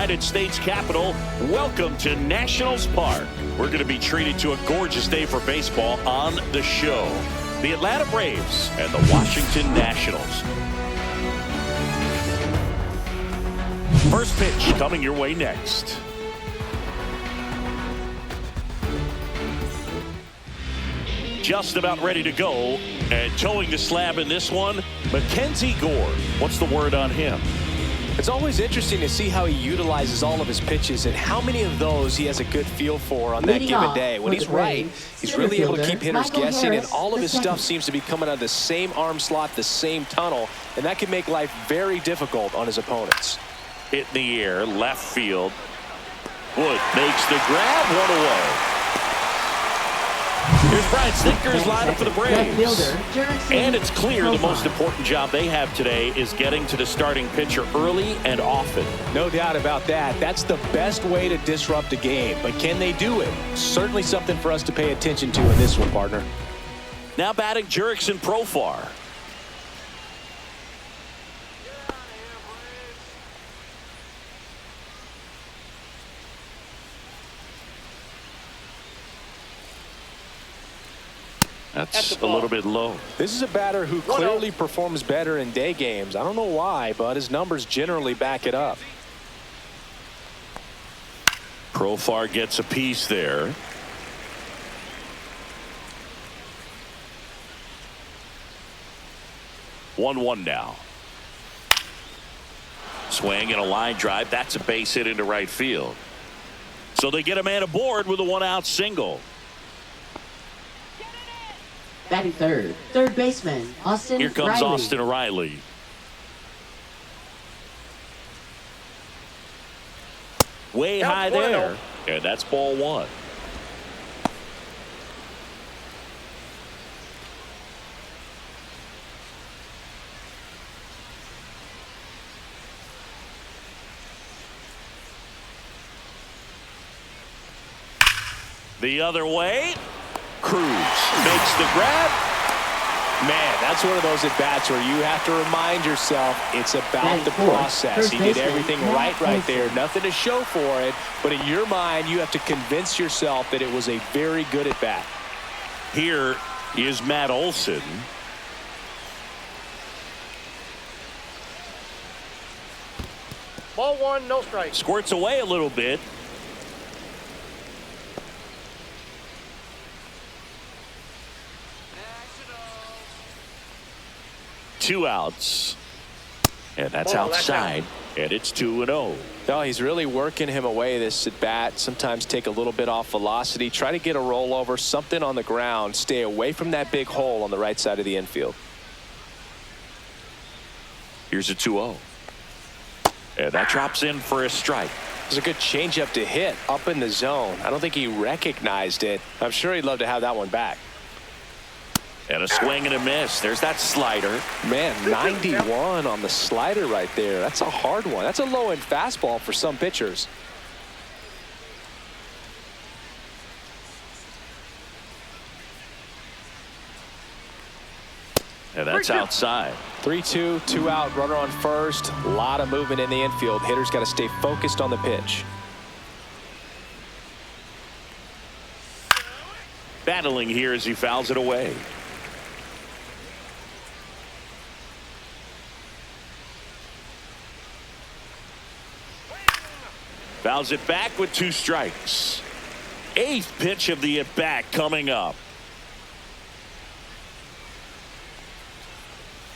United States Capitol. Welcome to Nationals Park. We're going to be treated to a gorgeous day for baseball on the show. The Atlanta Braves and the Washington Nationals. First pitch coming your way next. Just about ready to go, and towing the slab in this one, Mackenzie Gore. What's the word on him? It's always interesting to see how he utilizes all of his pitches and how many of those he has a good feel for on that given day. When he's right, he's really able to keep hitters guessing, and all of his stuff seems to be coming out of the same arm slot, the same tunnel, and that can make life very difficult on his opponents. Hit in the air, left field. Wood makes the grab, one away. Here's Brian Stinker's lineup for the Braves. And it's clear the most important job they have today is getting to the starting pitcher early and often. No doubt about that. That's the best way to disrupt a game. But can they do it? Certainly something for us to pay attention to in this one, partner. Now batting Jurickson Profar. That's a little bit low. This is a batter who clearly performs better in day games. I don't know why, but his numbers generally back it up. Profar gets a piece there. One now. Swing and a line drive. That's a base hit into right field. So they get a man aboard with a one-out single. Batting third, third baseman, Austin Here comes Riley. Austin Riley. Way high there. And that's ball one. The other way. Cruz makes the grab. Man, that's one of those at-bats where you have to remind yourself it's about the process. He did everything right there. Nothing to show for it, but in your mind, you have to convince yourself that it was a very good at-bat. Here is Matt Olson. Ball one, no strike. Squirts away a little bit. Two outs, and that's outside, and it's 2-0. No, he's really working him away this at bat. Sometimes take a little bit off velocity, try to get a rollover, something on the ground, stay away from that big hole on the right side of the infield. Here's a 2-0, and that drops in for a strike. It was a good changeup to hit up in the zone. I don't think he recognized it. I'm sure he'd love to have that one back. And a swing and a miss. There's that slider. Man, 91 on the slider right there. That's a hard one. That's a low-end fastball for some pitchers. And that's outside. 3-2, 2 out, runner on first. A lot of movement in the infield. Hitters got to stay focused on the pitch. Battling here as he fouls it away. Fouls it back with 2 strikes. 8th pitch of the at-bat coming up.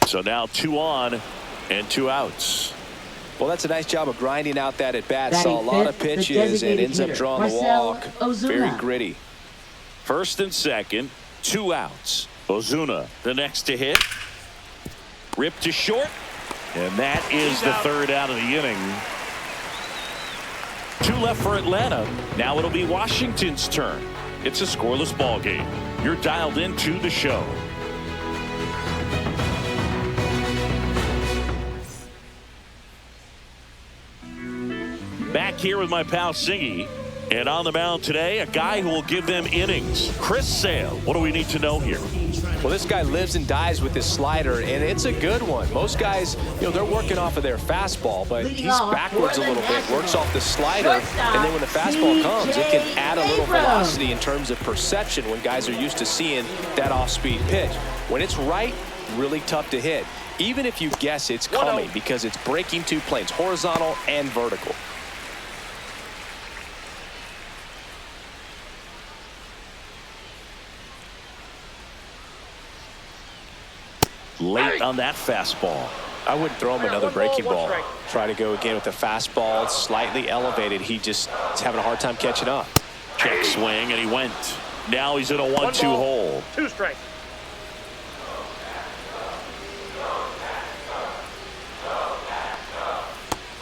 So now 2 on and 2 outs. Well, that's a nice job of grinding out that at-bat. Saw a lot of pitches and ends up drawing the walk. Very gritty. First and second, 2 outs. Ozuna, the next to hit. Ripped to short. And that is the 3rd out of the inning. 2 left for Atlanta. Now it'll be Washington's turn. It's a scoreless ball game. You're dialed into the show. Back here with my pal Siggy. And on the mound today, a guy who will give them innings. Chris Sale. What do we need to know here? Well, this guy lives and dies with his slider, and it's a good one. Most guys, they're working off of their fastball, but he's backwards a little bit, works off the slider, and then when the fastball comes, it can add a little velocity in terms of perception when guys are used to seeing that off-speed pitch. When it's right, really tough to hit, even if you guess it's coming, because it's breaking two planes, horizontal and vertical. Late on that fastball. I wouldn't throw him another breaking ball. Try to go again with the fastball, slightly elevated. He just is having a hard time catching up. Check swing, and he went. Now he's in a 1-2 hole. 2 strikes.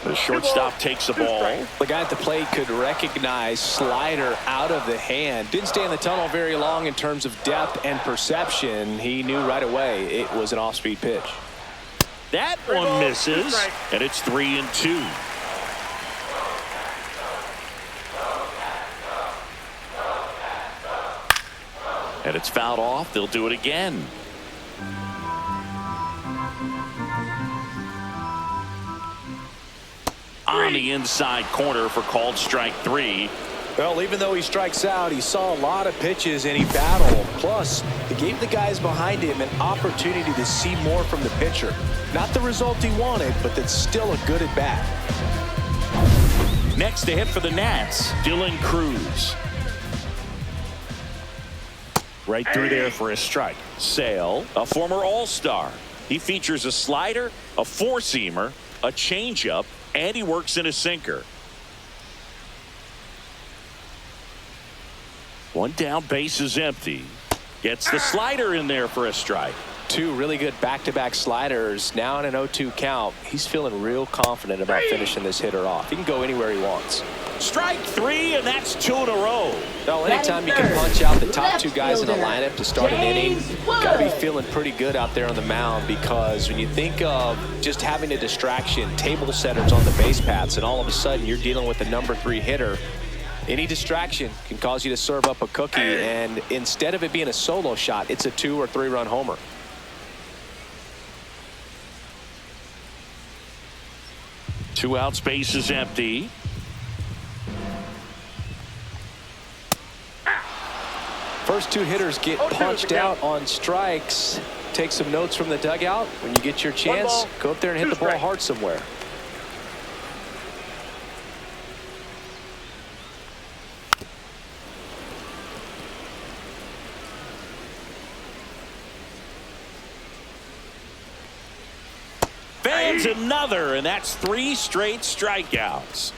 The shortstop takes the ball. The guy at the plate could recognize slider out of the hand. Didn't stay in the tunnel very long in terms of depth and perception. He knew right away it was an off-speed pitch. That one misses, and it's 3-2. And it's fouled off. They'll do it again. On the inside corner for called strike 3. Well, even though he strikes out, he saw a lot of pitches and he battled. Plus, he gave the guys behind him an opportunity to see more from the pitcher. Not the result he wanted, but that's still a good at bat. Next to hit for the Nats, Dylan Cruz. Right through there for a strike. Sale, a former All-Star. He features a slider, a four-seamer, a changeup, and he works in a sinker. One down, base is empty. Gets the slider in there for a strike. Two really good back-to-back sliders. Now in an 0-2 count. He's feeling real confident about finishing this hitter off. He can go anywhere he wants. Strike 3, and that's 2 in a row. Well, anytime you can punch out the top two guys in the lineup to start an inning, you've got to be feeling pretty good out there on the mound, because when you think of just having a distraction, table setters on the base paths, and all of a sudden you're dealing with the number 3 hitter, any distraction can cause you to serve up a cookie, and instead of it being a solo shot, it's a 2 or 3 run homer. Two outs, base is empty. First two hitters get punched out on strikes. Take some notes from the dugout. When you get your chance, go up there and hit the ball hard somewhere. Fans another, and that's 3 straight strikeouts.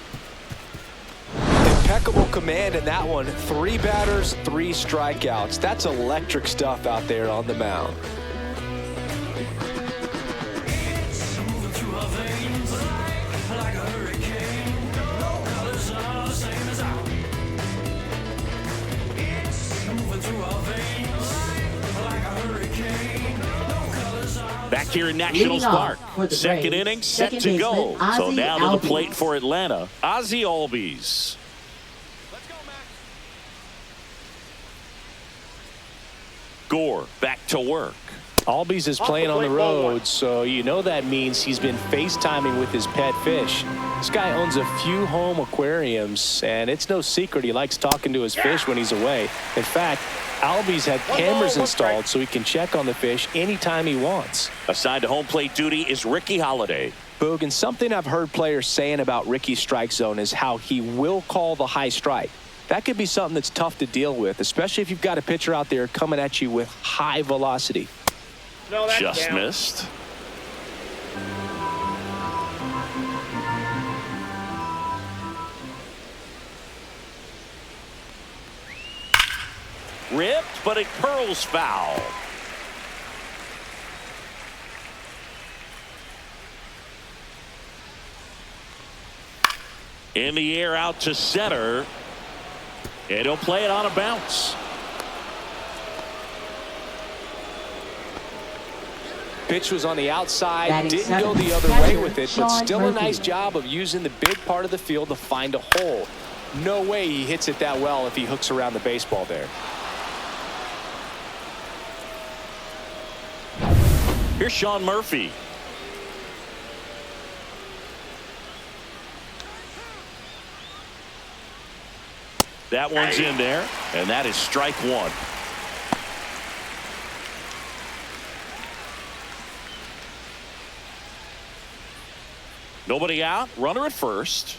Impeccable command in that one. 3 batters, 3 strikeouts. That's electric stuff out there on the mound. Back here in Nationals Park. Second inning set to go. So now to the plate for Atlanta, Ozzie Albies. Gore back to work. Albies is playing on the road, so you know that means he's been FaceTiming with his pet fish. This guy owns a few home aquariums, and it's no secret he likes talking to his fish when he's away. In fact, Albies had cameras installed so he can check on the fish anytime he wants. Assigned to home plate duty is Ricky Holiday. Boog, and something I've heard players saying about Ricky's strike zone is how he will call the high strike. That could be something that's tough to deal with, especially if you've got a pitcher out there coming at you with high velocity. No, that's just down. Missed. Ripped, but it curls foul. In the air out to center. And he'll play it on a bounce. Pitch was on the outside, didn't go the other way with it, but still a nice job of using the big part of the field to find a hole. No way he hits it that well if he hooks around the baseball there. Here's Sean Murphy. That one's in there, and that is strike one. Nobody out, runner at first.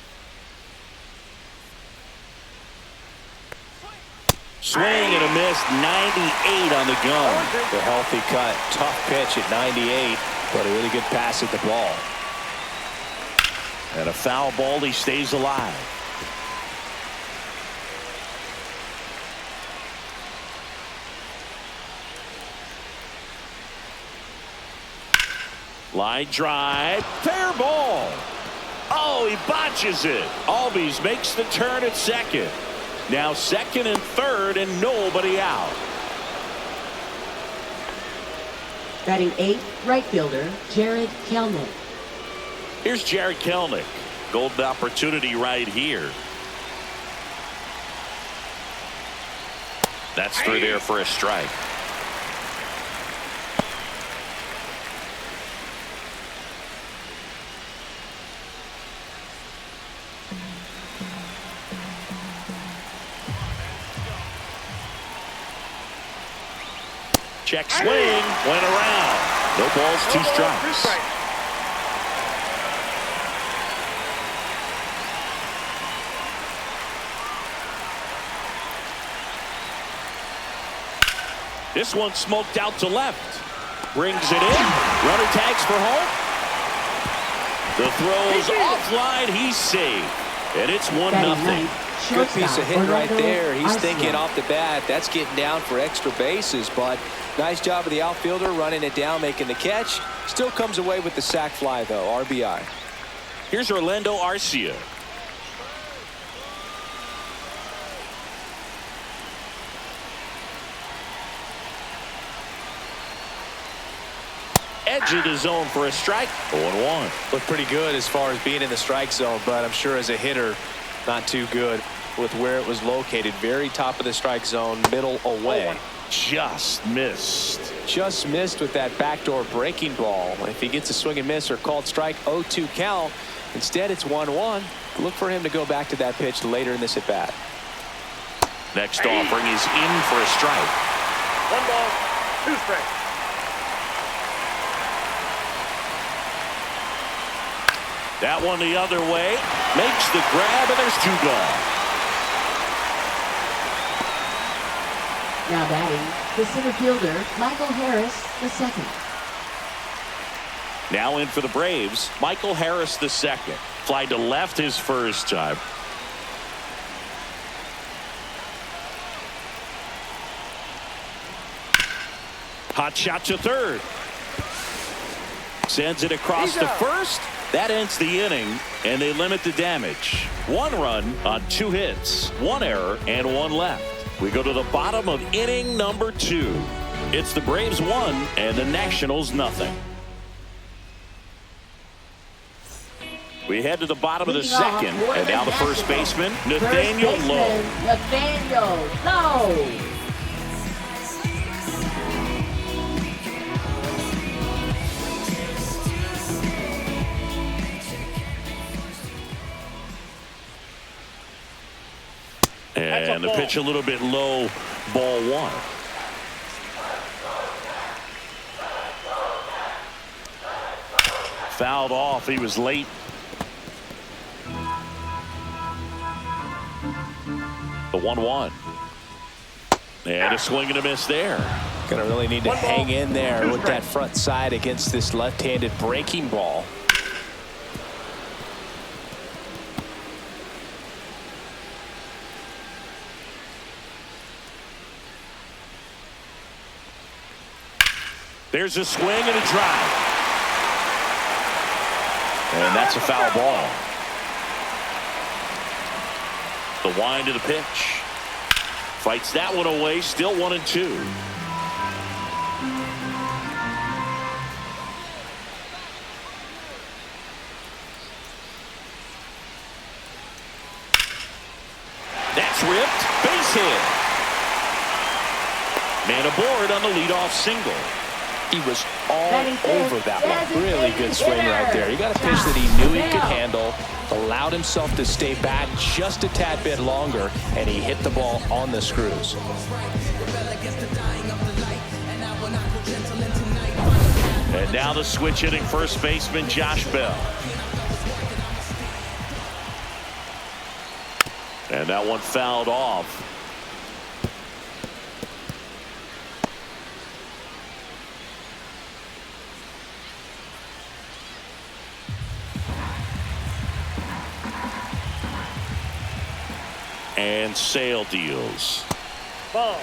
Swing and a miss, 98 on the gun. The healthy cut, tough pitch at 98, but a really good pass at the ball. And a foul ball, he stays alive. Line drive, fair ball. Oh, he botches it. Albies makes the turn at second. Now second and third and nobody out. Batting 8th, right fielder, Jared Kelnick. Here's Jared Kelnick. Golden opportunity right here. That's through there for a strike. Check swing, went around. No balls, 2 strikes. This one smoked out to left. Brings it in. Runner tags for home. The throw's offline. He's safe. And it's 1-0. Good piece of hit right there. He's thinking off the bat, that's getting down for extra bases, but nice job of the outfielder running it down, making the catch. Still comes away with the sac fly, though. RBI. Here's Orlando Arcia. Edge of the zone for a strike. 0-1. Looked pretty good as far as being in the strike zone, but I'm sure as a hitter, not too good with where it was located. Very top of the strike zone, middle away. Just missed. Just missed with that backdoor breaking ball. If he gets a swing and miss or called strike, 0-2 count. Instead, it's 1-1. Look for him to go back to that pitch later in this at bat. Next offering is in for a strike. 1 ball, 2 strikes. That one the other way. Makes the grab, and there's 2 gone. Now batting, the center fielder, Michael Harris, the second. Now in for the Braves, Michael Harris the second. Fly to left his first time. Hot shot to third. Sends it across the first. That ends the inning, and they limit the damage. 1 run on 2 hits, 1 error, and 1 left. We go to the bottom of inning number 2. It's the Braves 1 and the Nationals nothing. We head to the bottom of the second, and now the first baseman, Nathaniel Lowe. Nathaniel Lowe. And the pitch a little bit low, ball 1. Fouled off, he was late. The 1-1. And a swing and a miss there. Gonna really need to hang in there with that front side against this left-handed breaking ball. There's a swing and a drive. And that's a foul ball. The wind of the pitch. Fights that one away, still 1-2. That's ripped. Base hit. Man aboard on the leadoff single. He was all over that one. Really good swing right there. He got a pitch that he knew he could handle, allowed himself to stay back just a tad bit longer, and he hit the ball on the screws. And now the switch hitting first baseman Josh Bell. And that one fouled off. And Sale deals. Ball.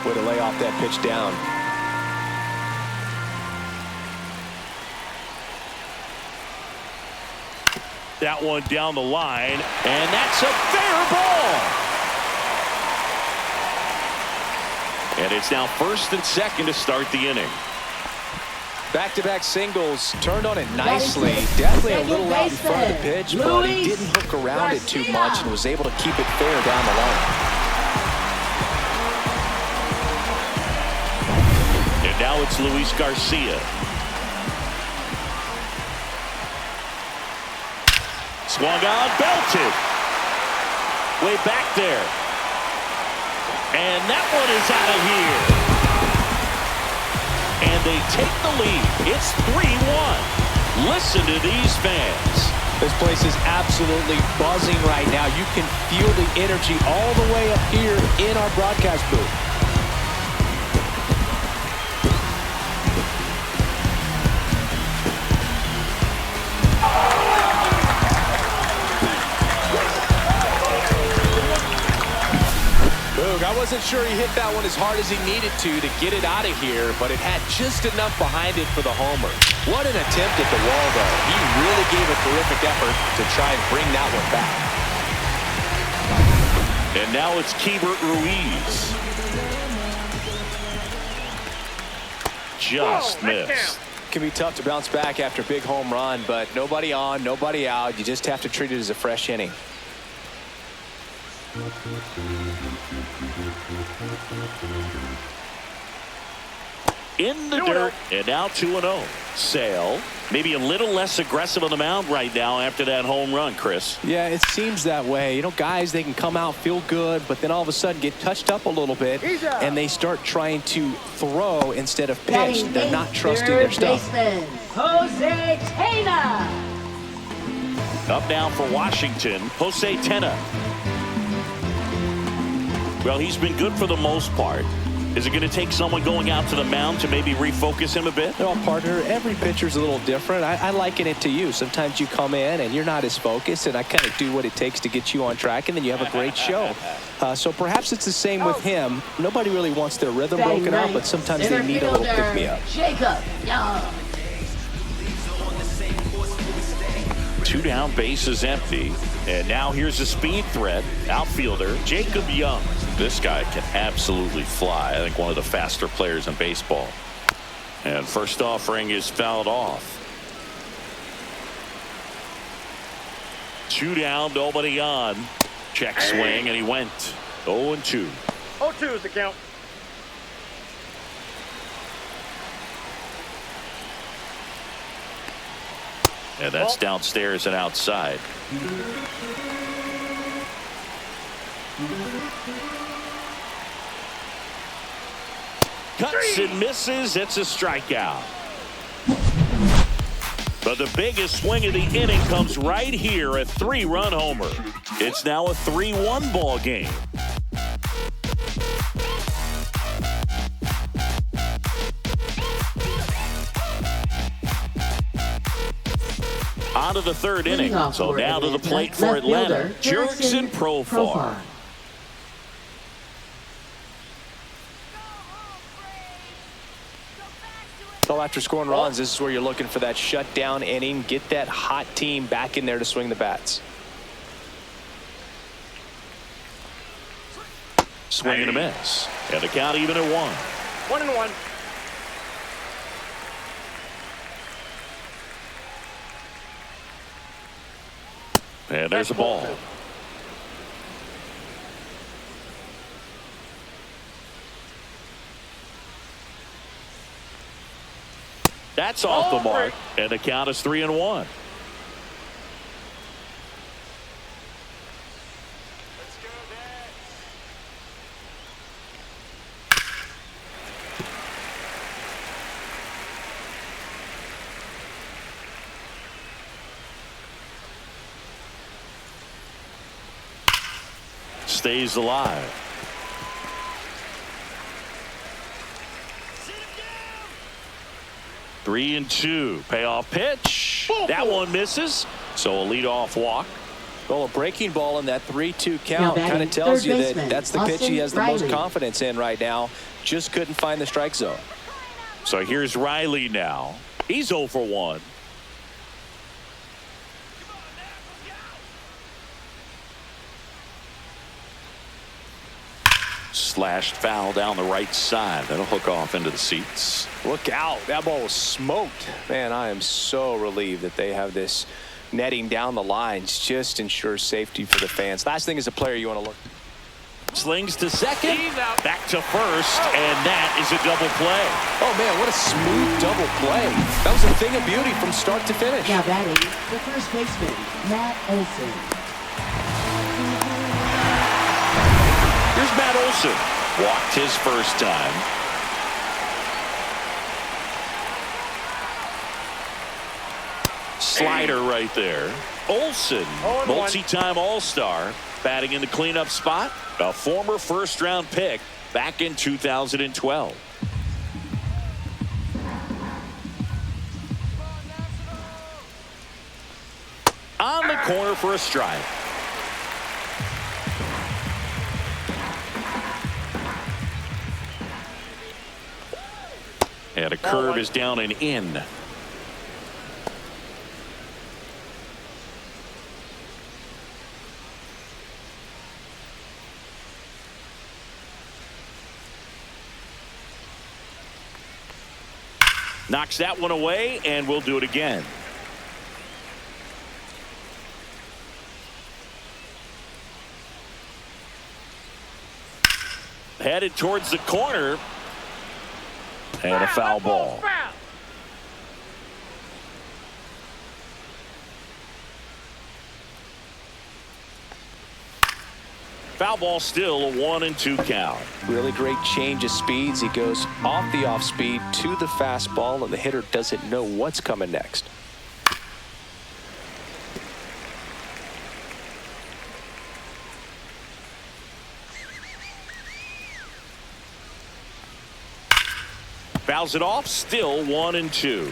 Way to lay off that pitch down. That one down the line, and that's a fair ball. And it's now first and second to start the inning. Back-to-back singles, turned on it nicely. Definitely a little out in front of the pitch, but he didn't hook around it too much and was able to keep it fair down the line. And now it's Luis Garcia. Swung on, belted. Way back there. And that one is out of here. And they take the lead. It's 3-1. Listen to these fans. This place is absolutely buzzing right now. You can feel the energy all the way up here in our broadcast booth. I wasn't sure he hit that one as hard as he needed to get it out of here, but it had just enough behind it for the homer. What an attempt at the wall, though. He really gave a terrific effort to try and bring that one back. And now it's Keibert Ruiz. Just missed. Can be tough to bounce back after a big home run, but nobody on, nobody out. You just have to treat it as a fresh inning. In the dirt, and now 2-0. Sale, maybe a little less aggressive on the mound right now after that home run, Chris. Yeah, it seems that way. You know, guys, they can come out, feel good, but then all of a sudden get touched up a little bit, and they start trying to throw instead of pitch. They're not trusting their stuff. Jose Tena. Up now for Washington, Jose Tena. Well, he's been good for the most part. Is it going to take someone going out to the mound to maybe refocus him a bit? Well, partner, every pitcher's a little different. I liken it to you. Sometimes you come in and you're not as focused, and I kind of do what it takes to get you on track, and then you have a great show. So perhaps it's the same with him. Nobody really wants their rhythm broken up, but sometimes they need a little pick-me-up. Jacob Young. 2 down, bases empty. And now here's a speed threat. Outfielder Jacob Young. This guy can absolutely fly. I think one of the faster players in baseball. And first offering is fouled off. 2 down, nobody on. Check swing, and he went 0-2. 0-2 is the count. And that's downstairs and outside. Cuts and misses. It's a strikeout. But the biggest swing of the inning comes right here, a 3-run homer. It's now a 3-1 ball game. On to the third inning. So now to the plate for Atlanta, Jurickson Profar. So after scoring runs, this is where you're looking for that shutdown inning. Get that hot team back in there to swing the bats. Swing and a miss. And the count even at 1. 1-1. And there's a ball. That's off the mark, and the count is 3-1. Stays alive. Three and two. Payoff pitch. That one misses. So a leadoff walk. Well, a breaking ball in that 3-2 count kind of tells you that that's the pitch he has the most confidence in right now. Just couldn't find the strike zone. So here's Riley now. He's 0 for 1. Slashed foul down the right side. That'll hook off into the seats. Look out. That ball was smoked. Man, I am so relieved that they have this netting down the lines. Just ensures safety for the fans. Last thing as a player you want to look. Slings to second. Back to first. And that is a double play. Oh, man, what a smooth double play. That was a thing of beauty from start to finish. Now batting, the first baseman, Matt Olson. Here's Matt Olson. Walked his first time. Slider right there. Olson, multi-time All-Star, batting in the cleanup spot. A former first-round pick back in 2012. On the corner for a strike. And a curve is down and in. Knocks that one away, and we'll do it again. Headed towards the corner. And a foul ball. Foul ball, still a 1-2 count. Really great change of speeds. He goes off the off speed to the fastball, and the hitter doesn't know what's coming next. Fouls it off, still 1-2.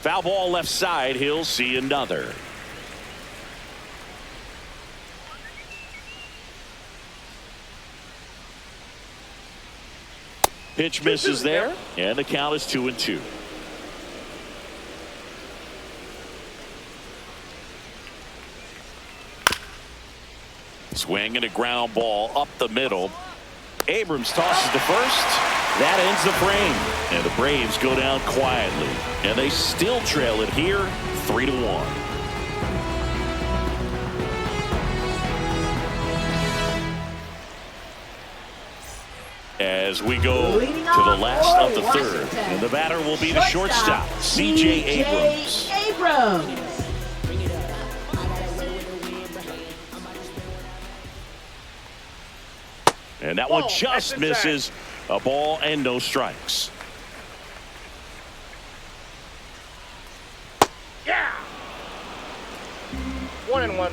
Foul ball left side. He'll see another. Pitch misses there, and the count is 2-2. Swing and a ground ball up the middle. Abrams tosses to first. That ends the frame. And the Braves go down quietly. And they still trail it here 3-1. As we go to the last of the third. And the batter will be the shortstop, C.J. Abrams. And that one just misses. A ball and no strikes. Yeah. 1-1.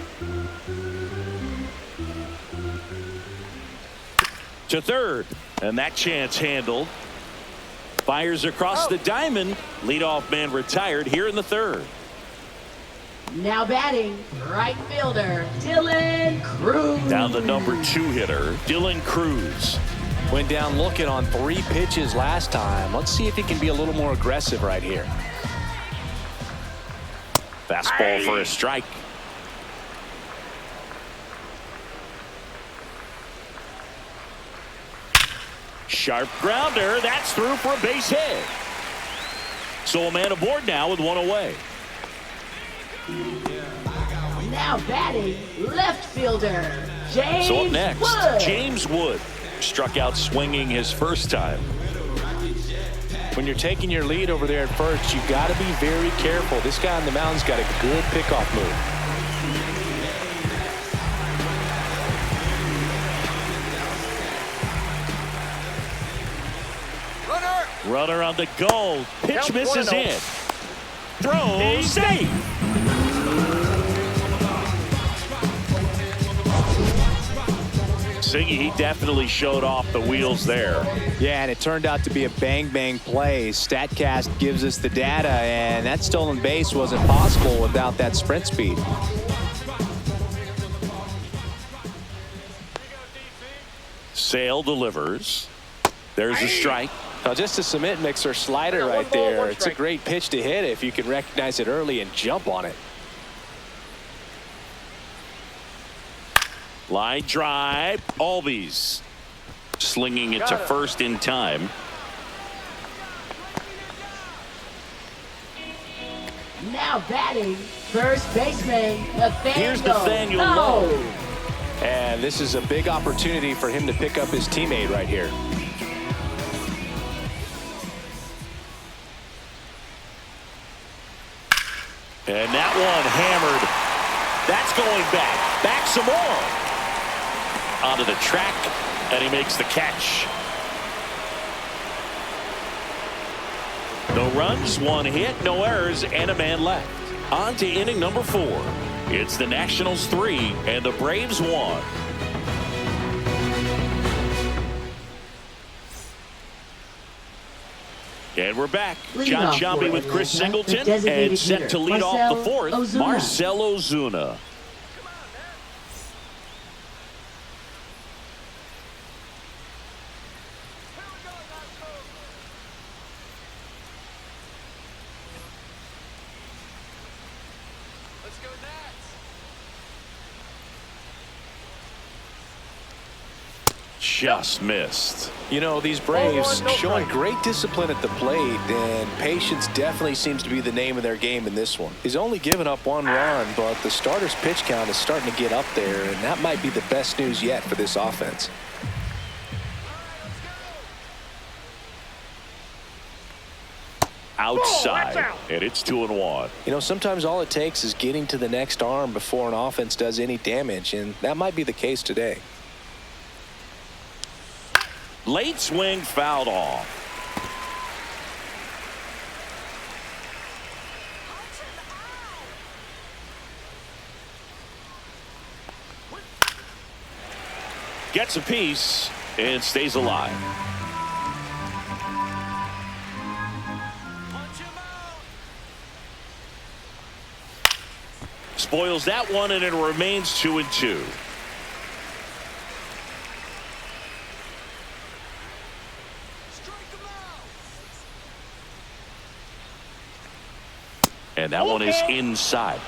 To third. And that chance handled. Fires across the diamond. Leadoff man retired here in the third. Now batting, right fielder, Dylan Cruz. Down the number 2 hitter, Dylan Cruz. Went down looking on 3 pitches last time. Let's see if he can be a little more aggressive right here. Fastball for a strike. Sharp grounder. That's through for a base hit. So a man aboard now with one away. Now batting, left fielder, So up James next, Wood. James Wood struck out swinging his first time. When you're taking your lead over there at first, you got to be very careful. This guy on the mound's got a good pickoff move. Runner on the goal. Pitch Count misses 1-0. in. Throw, save. Siggy, he definitely showed off the wheels there. Yeah, and it turned out to be a bang-bang play. StatCast gives us the data, and that stolen base wasn't possible without that sprint speed. Sale delivers. There's a strike. Now, just a cement mixer slider right there. It's a great pitch to hit if you can recognize it early and jump on it. Line drive. Albies slinging it to first in time. Now batting, first baseman, Nathaniel. Here's Nathaniel Lowe. Lowe. And this is a big opportunity for him to pick up his teammate right here. And that one hammered. That's going back. Back some more. Onto the track, and he makes the catch. No runs, one hit, no errors, and a man left. On to inning number 4. It's the Nationals 3 and the Braves 1. And we're back. John Shambi with Chris Singleton, and set to lead off the 4th, Marcell Ozuna. Just missed. You know, these Braves showing great discipline at the plate, and patience definitely seems to be the name of their game in this one. He's only given up 1 run, but the starter's pitch count is starting to get up there, and that might be the best news yet for this offense. Outside, and it's 2-1. You know, sometimes all it takes is getting to the next arm before an offense does any damage, and that might be the case today. Late swing fouled off. Gets a piece and stays alive. Spoils that one, and it remains 2-2. And that one is inside.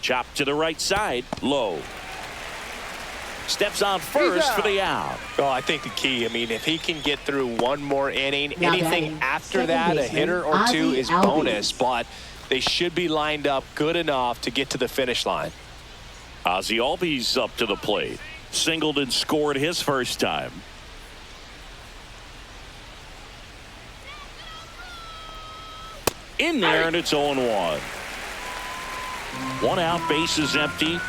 Chop to the right side. Low. Steps on first for the out. Well, I think the key, I mean, if he can get through one more inning, Now anything batting, after second that, a baseman, hitter or two is Ozzy bonus, Albies. but they should be lined up good enough to get to the finish line. Ozzy Albies up to the plate. Singled and scored his first time. In there, and it's 0-1. 1 out, bases empty.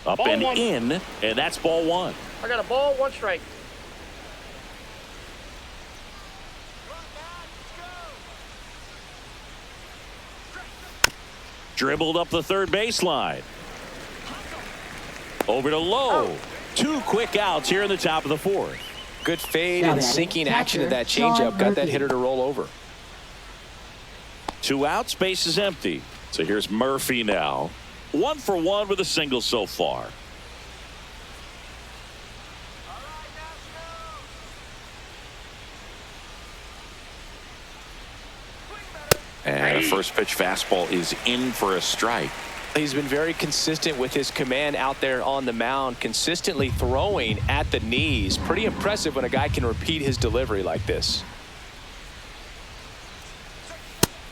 Up Ball and one. in, and that's ball 1. I got a ball, 1 strike. Dribbled up the third baseline. Over to Lowe. 2 quick outs here in the top of the 4th. Good fade Now and batting, sinking action to that catcher, Sean changeup got that Murphy. hitter to roll over. 2 outs, base is empty. So here's Murphy now. 1 for 1 with a single so far. And a first pitch fastball is in for a strike. He's been very consistent with his command out there on the mound, consistently throwing at the knees. Pretty impressive when a guy can repeat his delivery like this.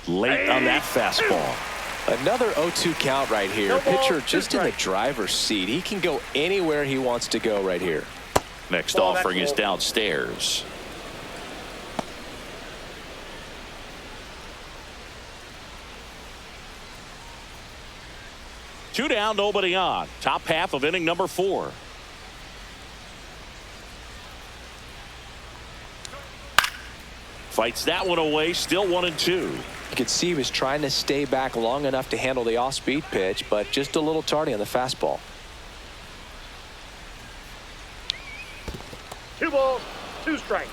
Late on that fastball. Another 0-2 count right here. Pitcher just in the driver's seat. He can go anywhere he wants to go right here. Next offering is downstairs. Two down, nobody on. Top half of inning number 4. Fights that one away, still 1-2. You could see he was trying to stay back long enough to handle the off-speed pitch, but just a little tardy on the fastball. 2 balls, 2 strikes.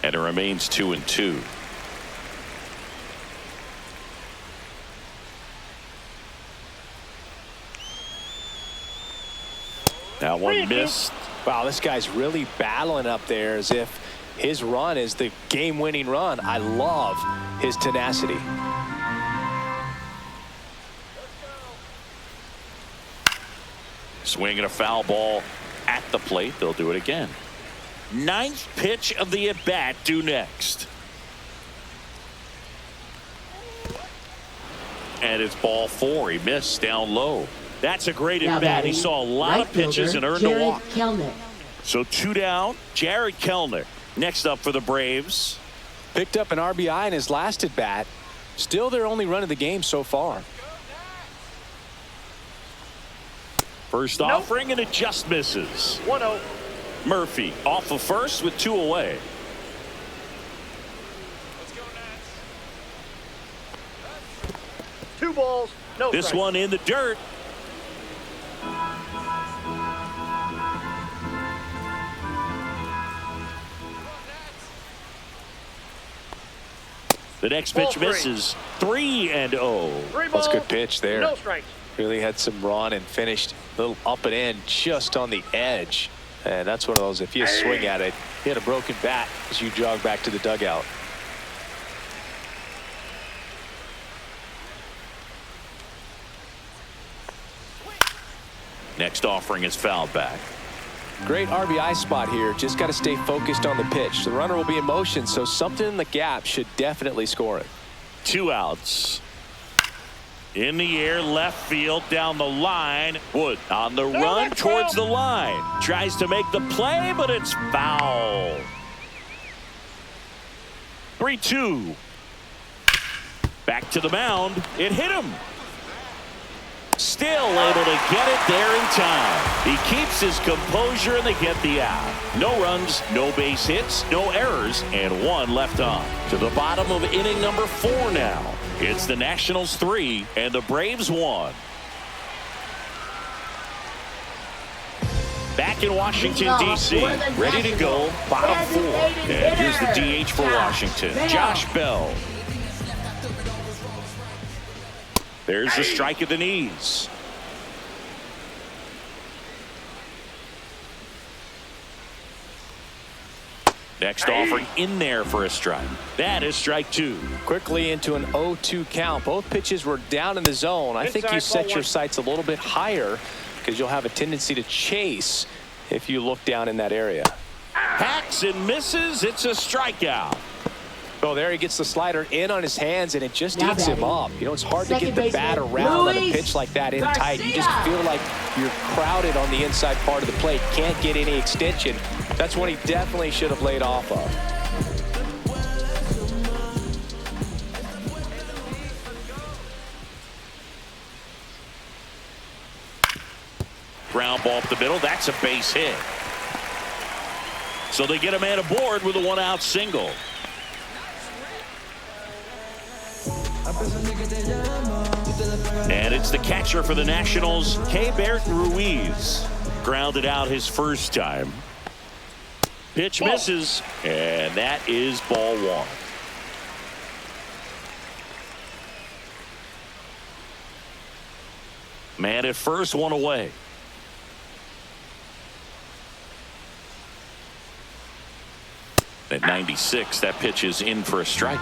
And it remains 2-2. That one missed. Wow, this guy's really battling up there as if his run is the game-winning run. I love his tenacity. Swinging a foul ball at the plate. They'll do it again. 9th pitch of the at-bat due next. And it's ball 4. He missed down low. That's a great at-bat. He saw a lot of pitches and earned a walk. So 2 down. Jared Kelenic next up for the Braves. Picked up an RBI in his last at-bat. Still their only run of the game so far. First offering, and it just misses. 1-0. Murphy off of first with 2 away. Let's go Nats. 2 balls, no This strikes. one in the dirt. The next pitch misses. 3-0. 3 balls, That's a good pitch there. no strikes. Really had some run and finished a little up and in just on the edge. And that's one of those, if you swing at it, you hit a broken bat as you jog back to the dugout. Next offering is fouled back. Great RBI spot here. Just got to stay focused on the pitch. The runner will be in motion, so something in the gap should definitely score it. 2 outs. In the air, left field, down the line. Wood on the run towards the line. Tries to make the play, but it's foul. 3-2. Back to the mound. It hit him. Still able to get it there in time. He keeps his composure and they get the out. No runs, no base hits, no errors, and 1 left on. To the bottom of inning number 4 now. It's the Nationals 3 and the Braves 1. Back in Washington, D.C., ready to go, bottom 4. And here's the DH for Washington, Josh Bell. There's the strike at the knees. Next offering in there for a strike. That is strike 2. Quickly into an 0-2 count. Both pitches were down in the zone. I think you set your sights a little bit higher because you'll have a tendency to chase if you look down in that area. Hacks and misses. It's a strikeout. Oh, there he gets the slider in on his hands, and it just eats him up. You know, it's hard to get the bat around on a pitch like that in tight. You just feel like you're crowded on the inside part of the plate. Can't get any extension. That's what he definitely should have laid off of. Ground ball up the middle. That's a base hit. So they get a man aboard with a 1-out single. And it's the catcher for the Nationals, Keibert Ruiz. Grounded out his first time. Pitch misses, and that is ball 1. Man at first, 1 away. At 96, that pitch is in for a strike.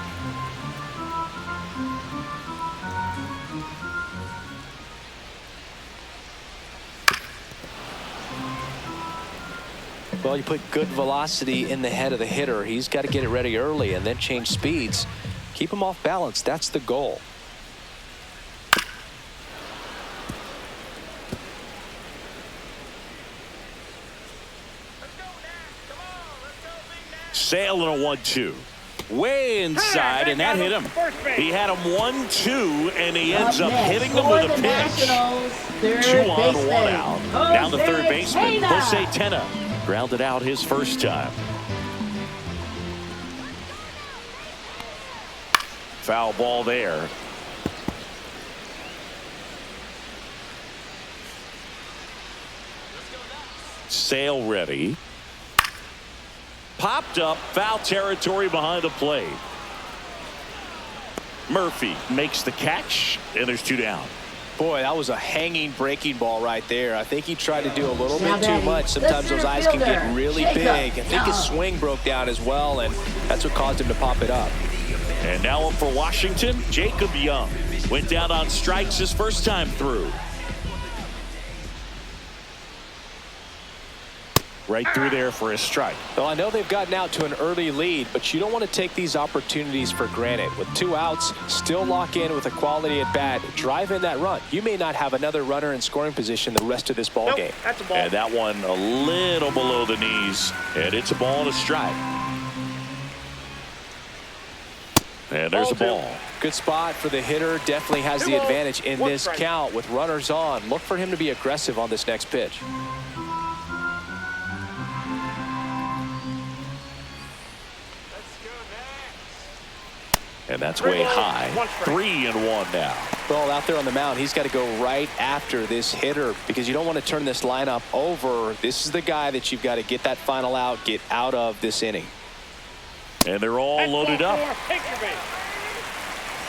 Well, you put good velocity in the head of the hitter. He's got to get it ready early and then change speeds. Keep him off balance. That's the goal. Sale in a 1-2. Way inside, and that hit him. He had him 1-2, and he ends up hitting him with a pitch. 2 on, 1 out. Down the third baseman, Jose Tena. Grounded out his first time. Foul ball there. Sale ready. Popped up, foul territory behind the plate. Murphy makes the catch, and there's 2 down. Boy, that was a hanging breaking ball right there. I think he tried to do a little bit too much. Sometimes those eyes can get really big. I think his swing broke down as well, and that's what caused him to pop it up. And now up for Washington, Jacob Young. Went down on strikes his first time through. Right through there for a strike. Well, I know they've gotten out to an early lead, but you don't want to take these opportunities for granted. With 2 outs, still lock in with a quality at bat. Drive in that run. You may not have another runner in scoring position the rest of this ball game. That's a ball. And that one a little below the knees, and it's a ball and a strike. And there's a ball. Good spot for the hitter. Definitely has the advantage in this count with runners on. Look for him to be aggressive on this next pitch. And that's way high. 3-1 now. Well, out there on the mound, he's got to go right after this hitter because you don't want to turn this lineup over. This is the guy that you've got to get that final out, get out of this inning. And they're all loaded up.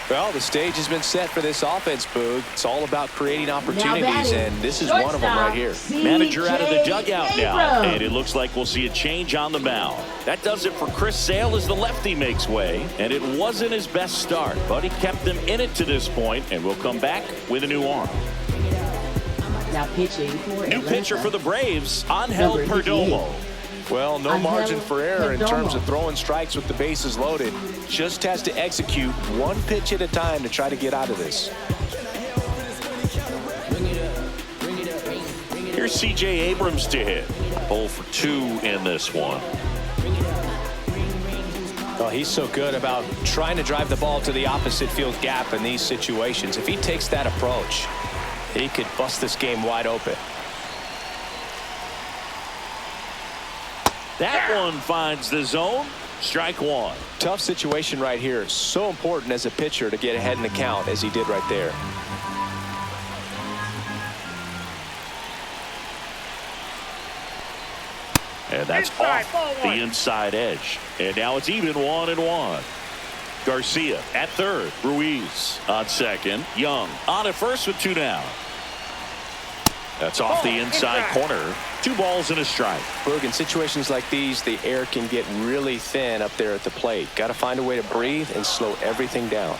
Well, the stage has been set for this offense, Boog. It's all about creating opportunities, and this is one of them right here. Manager out of the dugout now, and it looks like we'll see a change on the mound. That does it for Chris Sale as the lefty makes way, and it wasn't his best start, but he kept them in it to this point, and we'll come back with a new arm. Now pitching for New pitcher for the Braves, Angel Perdomo. Well, no margin for error in terms of throwing strikes with the bases loaded. Just has to execute one pitch at a time to try to get out of this. Here's C.J. Abrams to hit. 0 for 2 in this one. Well, he's so good about trying to drive the ball to the opposite field gap in these situations. If he takes that approach, he could bust this game wide open. That one finds the zone. Strike 1. Tough situation right here. So important as a pitcher to get ahead in the count as he did right there. And that's off the inside edge. And now it's even 1-1. Garcia at third. Ruiz on second. Young on at first with 2 down. That's off the inside corner. 2 balls and a strike. Boog, in situations like these, the air can get really thin up there at the plate. Got to find a way to breathe and slow everything down.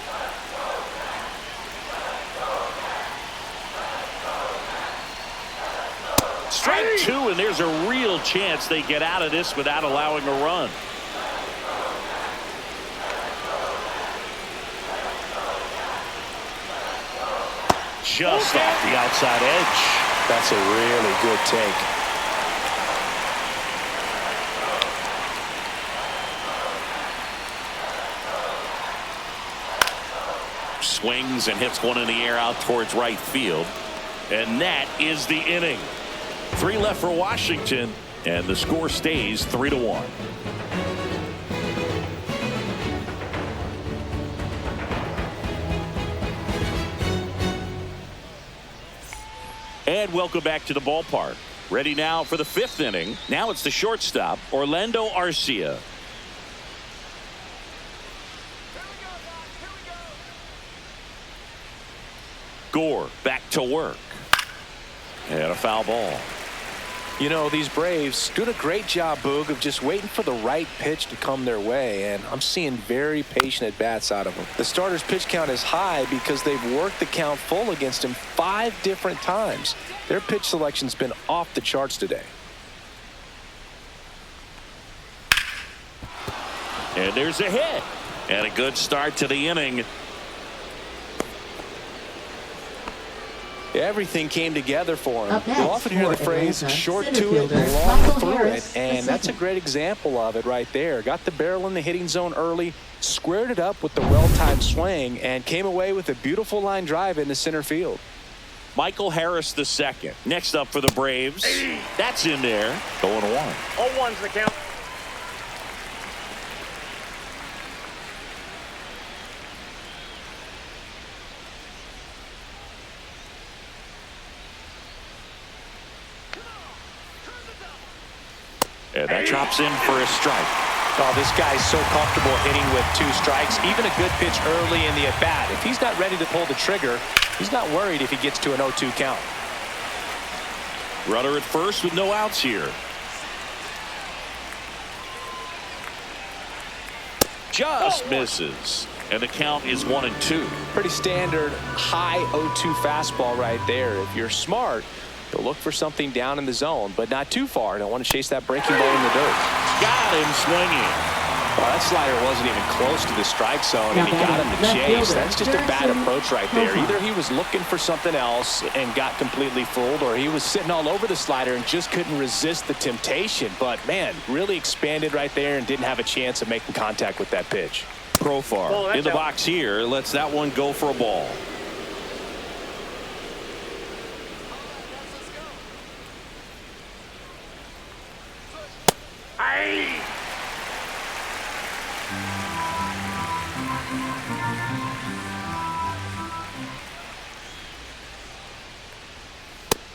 Strike 2, and there's a real chance they get out of this without allowing a run. Just off the outside edge. That's a really good take. Swings and hits one in the air out towards right field. And that is the inning. 3 left for Washington, and the score stays 3-1. And welcome back to the ballpark. Ready now for the 5th inning. Now it's the shortstop, Orlando Arcia. Gore back to work. And a foul ball. You know, these Braves doing a great job, Boog, of just waiting for the right pitch to come their way, and I'm seeing very patient at-bats out of them. The starter's pitch count is high because they've worked the count full against him 5 different times. Their pitch selection's been off the charts today. And there's a hit. And a good start to the inning. Everything came together for him. Up next, You'll often hear the for phrase, Atlanta, short center to it, fielder, long Michael through Harris, it, and the that's a second. great example of it right there. Got the barrel in the hitting zone early, squared it up with the well-timed swing, and came away with a beautiful line drive into center field. Michael Harris the second. Next up for the Braves. That's in there. 0-1. 0-1's the count. And that drops in for a strike. Oh, this guy's so comfortable hitting with 2 strikes. Even a good pitch early in the at-bat. If he's not ready to pull the trigger, he's not worried if he gets to an 0-2 count. Runner at first with no outs here. Just misses. And the count is 1-2. Pretty standard high 0-2 fastball right there. If you're smart, you'll look for something down in the zone, but not too far. Don't want to chase that breaking ball in the dirt. Got him swinging. Well, that slider wasn't even close to the strike zone, and he got him to chase. That's just a bad approach right there. Either he was looking for something else and got completely fooled, or he was sitting all over the slider and just couldn't resist the temptation. But, man, really expanded right there and didn't have a chance of making contact with that pitch. Profar in the box here. Lets that one go for a ball.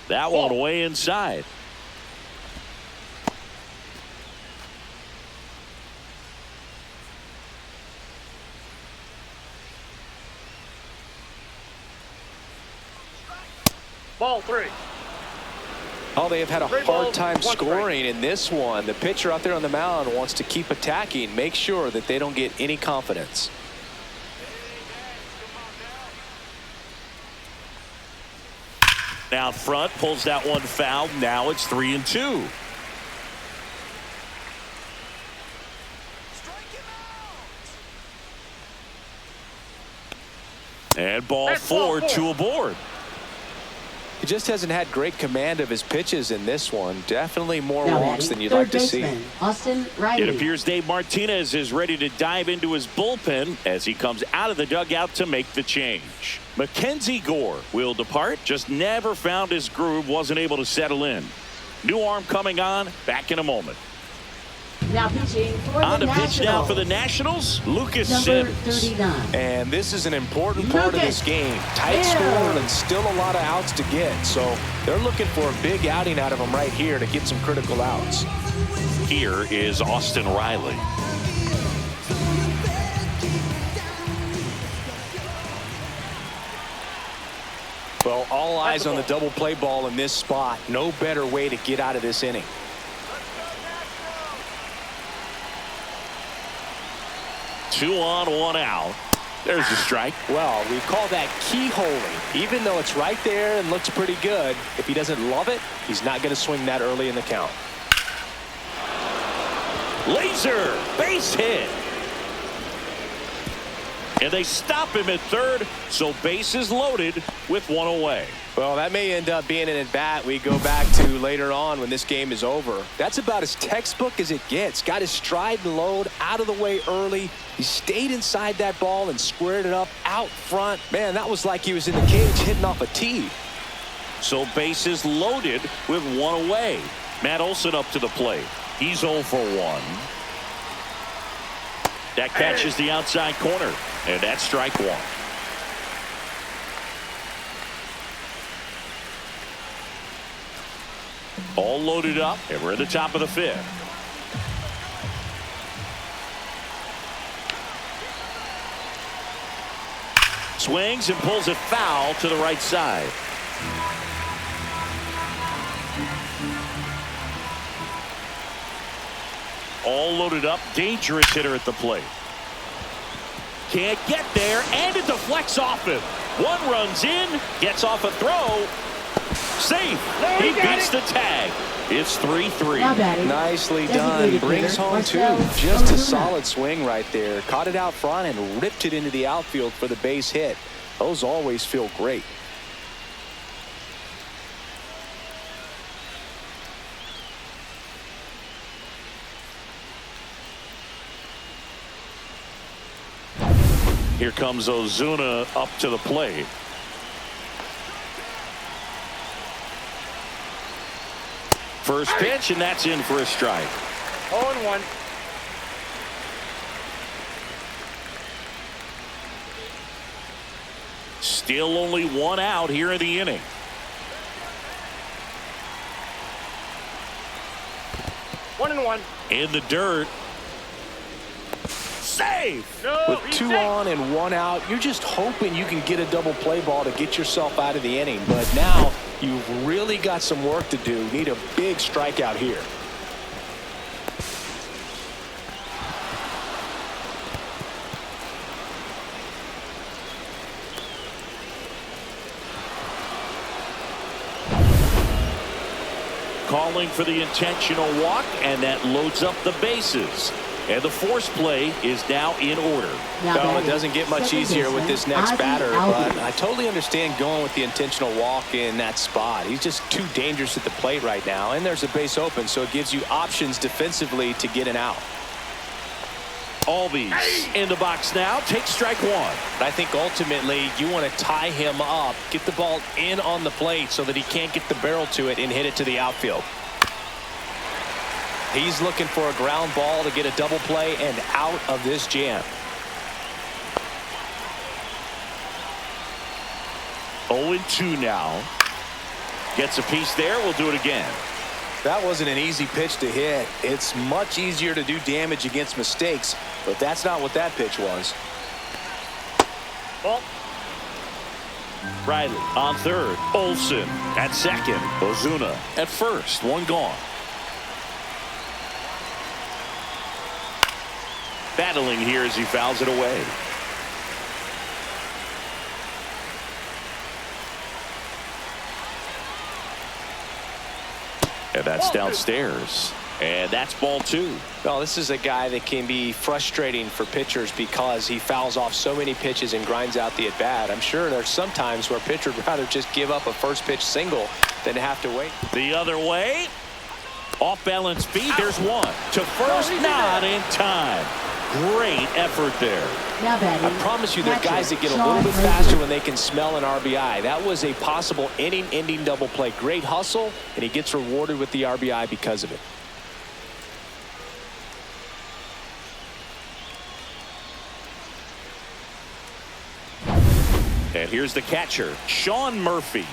That one way inside. Ball 3. Oh, they have had a 3 hard balls, time 1 strike. scoring in this one. The pitcher out there on the mound wants to keep attacking, make sure that they don't get any confidence. Out front, pulls that one foul. Now it's 3-2. And ball That's 4, ball 4. 2 aboard. He just hasn't had great command of his pitches in this one. Definitely more Now walks batting, than you'd third like to see. baseman, Austin Riley. It appears Dave Martinez is ready to dive into his bullpen as he comes out of the dugout to make the change. Mackenzie Gore will depart. Just never found his groove. Wasn't able to settle in. New arm coming on. Back in a moment. Now pitching for On the to pitch now for the Nationals. Nationals, Lucas Number Sims. 39. And this is an important part of this game. Tight score and still a lot of outs to get. So they're looking for a big outing out of him right here to get some critical outs. Here is Austin Riley. Well, all eyes on the double play ball in this spot. No better way to get out of this inning. Two on, one out. There's the strike. Well, we call that keyholing. Even though it's right there and looks pretty good, if he doesn't love it, he's not going to swing that early in the count. Laser base hit. And they stop him at third, so bases loaded with one away. Well, that may end up being an at-bat we go back to later on when this game is over. That's about as textbook as it gets. Got his stride and load out of the way early. He stayed inside that ball and squared it up out front. Man, that was like he was in the cage hitting off a tee. So bases loaded with one away. Matt Olson up to the plate. He's 0 for 1. That catches the outside corner, and that's strike 1. All loaded up, and we're at the top of the 5th. Swings and pulls it foul to the right side. all loaded up. Dangerous hitter at the plate. Can't get there, and it deflects off him. One runs in, gets off a throw. Safe. He beats the tag. It's 3-3. Nicely done. Brings home two. Just a solid swing right there. Caught it out front and ripped it into the outfield for the base hit. Those always feel great. Here comes Ozuna up to the plate. First pitch, and that's in for a strike. 0-1. Still only one out here in the inning. One and one. In the dirt. Save! No, With he's two safe. on and one out, you're just hoping you can get a double play ball to get yourself out of the inning. But now you've really got some work to do. Need a big strikeout here. Calling for the intentional walk, and that loads up the bases. And the force play is now in order. Well, it doesn't get much easier with this next batter, but I totally understand going with the intentional walk in that spot. He's just too dangerous at the plate right now, and there's a base open, so it gives you options defensively to get an out. Albies in the box now. Take strike one. But I think ultimately you want to tie him up, get the ball in on the plate so that he can't get the barrel to it and hit it to the outfield. He's looking for a ground ball to get a double play and out of this jam. 0-2 now. Gets a piece there. We'll do it again. That wasn't an easy pitch to hit. It's much easier to do damage against mistakes, but that's not what that pitch was. Ball. Riley on third. Olsen at second. Ozuna at first. One gone. Battling here as he fouls it away. And that's downstairs. And that's ball two. Well, this is a guy that can be frustrating for pitchers because he fouls off so many pitches and grinds out the at-bat. I'm sure there's some times where a pitcher would rather just give up a first pitch single than to have to wait. The other way. Off balance speed. There's one. To first, not in time. Great effort there. I promise you there are guys that get a little bit faster when they can smell an RBI. That was a possible inning-ending double play. Great hustle, and he gets rewarded with the RBI because of it. And here's the catcher, Sean Murphy.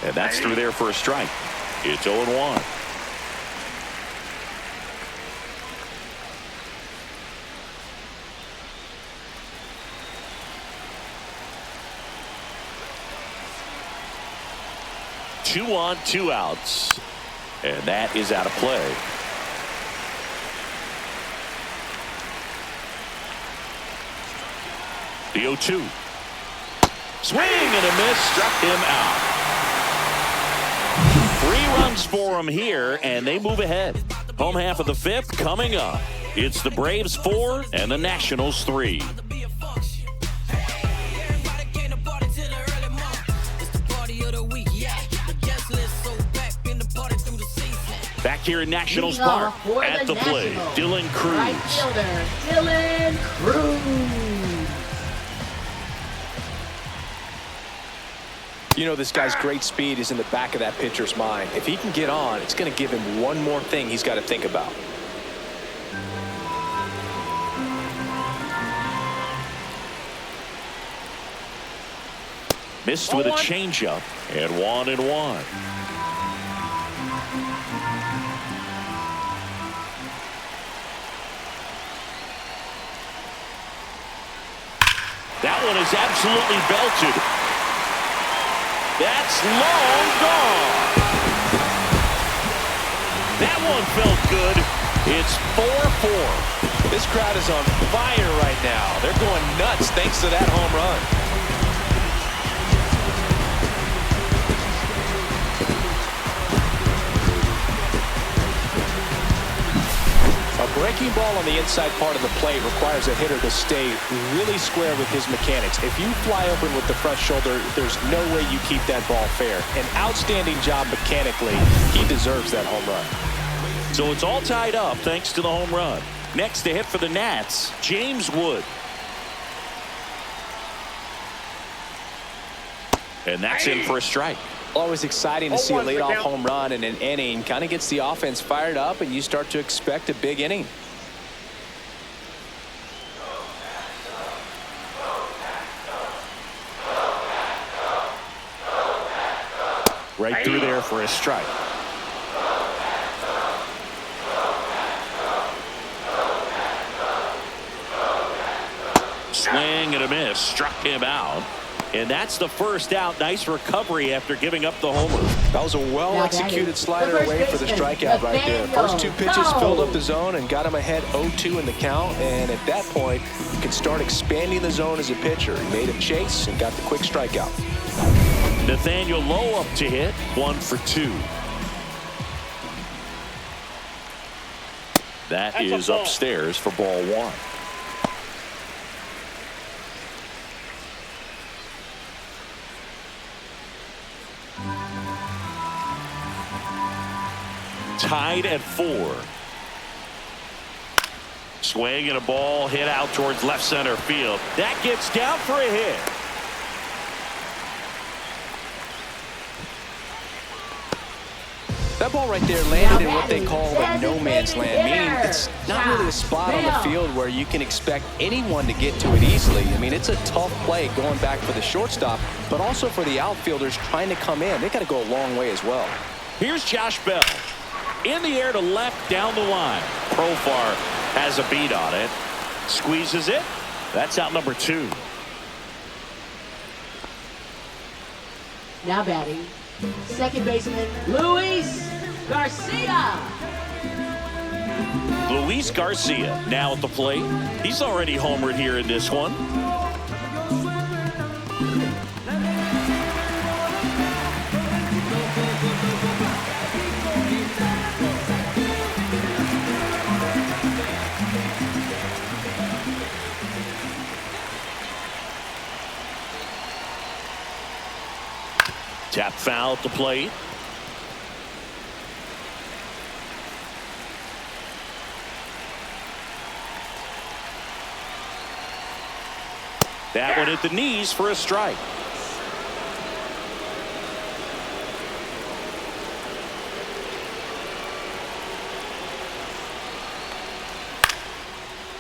And that's through there for a strike. It's 0-1. Two on, two outs. And that is out of play. The 0-2. Swing and a miss, struck him out. 3 runs for him here, and they move ahead. Home half of the fifth coming up. It's the Braves 4 and the Nationals 3. Back here in Nationals Park at the plate, Dylan Cruz. Right fielder, Dylan Cruz. You know, this guy's great speed is in the back of that pitcher's mind. If he can get on, it's going to give him one more thing he's got to think about. Missed with a changeup, and 1-1. That one is absolutely belted. That's long gone. That one felt good. It's 4-4. This crowd is on fire right now. They're going nuts thanks to that home run. A breaking ball on the inside part of the plate requires a hitter to stay really square with his mechanics. If you fly open with the front shoulder, there's no way you keep that ball fair. An outstanding job mechanically. He deserves that home run. So it's all tied up thanks to the home run. Next to hit for the Nats, James Wood. And that's in for a strike. Always exciting to see a leadoff home run in an inning. Kind of gets the offense fired up, and you start to expect a big inning. Right through there for a strike. Swing and a miss. Struck him out. And that's the first out. Nice recovery after giving up the homer. That was a well-executed slider away for the strikeout right there. First two pitches filled up the zone and got him ahead 0-2 in the count. And at that point, you can start expanding the zone as a pitcher. He made him chase and got the quick strikeout. Nathaniel Lowe up to hit. 1 for 2. That is upstairs for ball 1. Tied at 4. Swing and a ball hit out towards left center field. That gets down for a hit. That ball right there landed in what they call the no man's land, meaning it's not really a spot on the field where you can expect anyone to get to it easily. I mean, it's a tough play going back for the shortstop, but also for the outfielders trying to come in. They got to go a long way as well. Here's Josh Bell. In the air to left down the line. Profar has a beat on it. Squeezes it. That's out number 2. Now batting, second baseman Luis Garcia. Luis Garcia now at the plate. He's already homered here in this one. Tap foul at the plate. That one at the knees for a strike.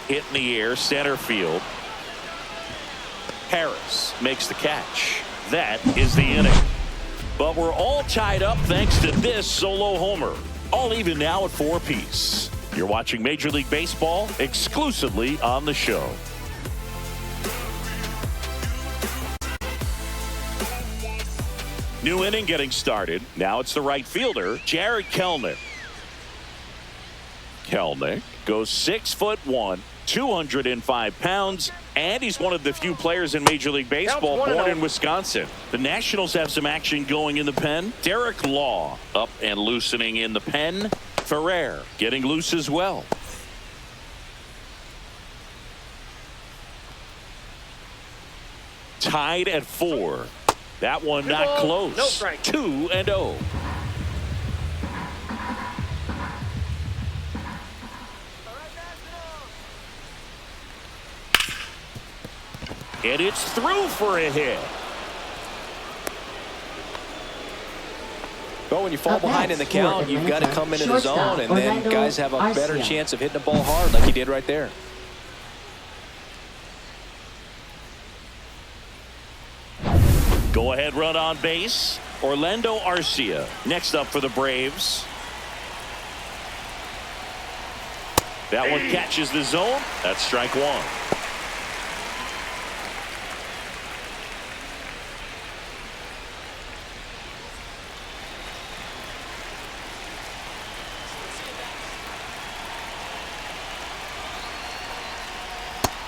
Hit in the air, center field. Harris makes the catch. That is the inning. But we're all tied up thanks to this solo homer. All even now at 4 apiece. You're watching Major League Baseball exclusively on the show. New inning getting started. Now it's the right fielder, Jared Kelenic. Kelenic goes 6'1", 205 pounds, and he's one of the few players in Major League Baseball born in Wisconsin. The Nationals have some action going in the pen. Derek Law up and loosening in the pen. Ferrer getting loose as well. Tied at 4. That one not close. 2-0. And it's through for a hit. Well, when you fall behind in the count, you've got to come into the zone, and then guys have a better chance of hitting the ball hard like he did right there. Go ahead run on base. Orlando Arcia next up for the Braves. That one catches the zone. That's strike 1.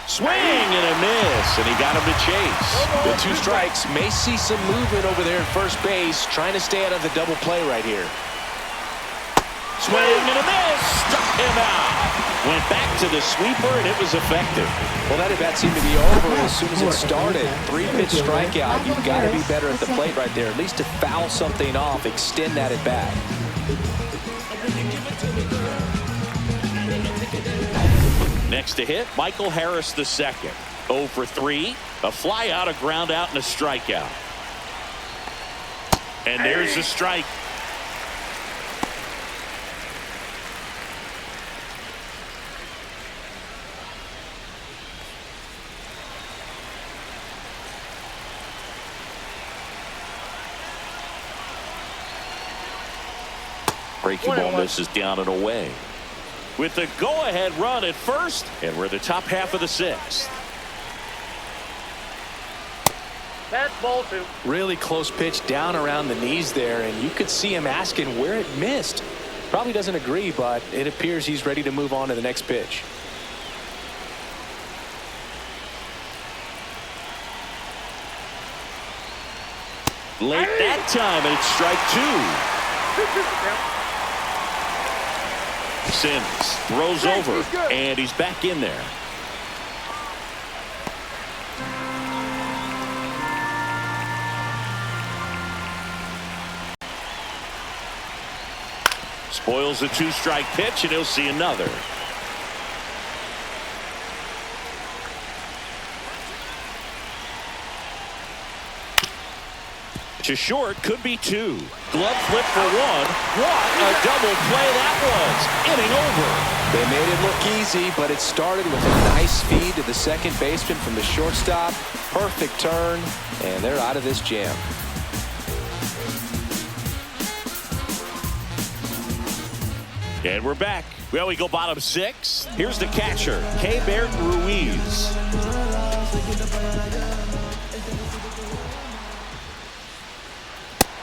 Swing and a miss, and he got him to chase. The 2 strikes may see some movement over there at first base, trying to stay out of the double play right here. Swing and a miss, struck him out. Went back to the sweeper, and it was effective. Well, that at bat seemed to be over as soon as it started. 3-pitch strikeout. You've got to be better at the plate right there, at least to foul something off, extend that at bat. Next to hit, Michael Harris II. 0 for 3. A fly out, a ground out, and a strikeout. And there's the strike. Breaking ball misses down and away. With the go-ahead run at first, and we're the top half of the 6th. That's ball 2. Really close pitch down around the knees there, and you could see him asking where it missed. Probably doesn't agree, but it appears he's ready to move on to the next pitch. Late that time, and it's strike 2. Sims throws over, and he's back in there. Spoils the 2-strike pitch, and he'll see another. To short, could be 2. Glove flip for 1. What a double play that was. Inning over. They made it look easy, but it started with a nice feed to the second baseman from the shortstop. Perfect turn, and they're out of this jam. And we're back. Well, we go bottom 6. Here's the catcher, Keibert Ruiz.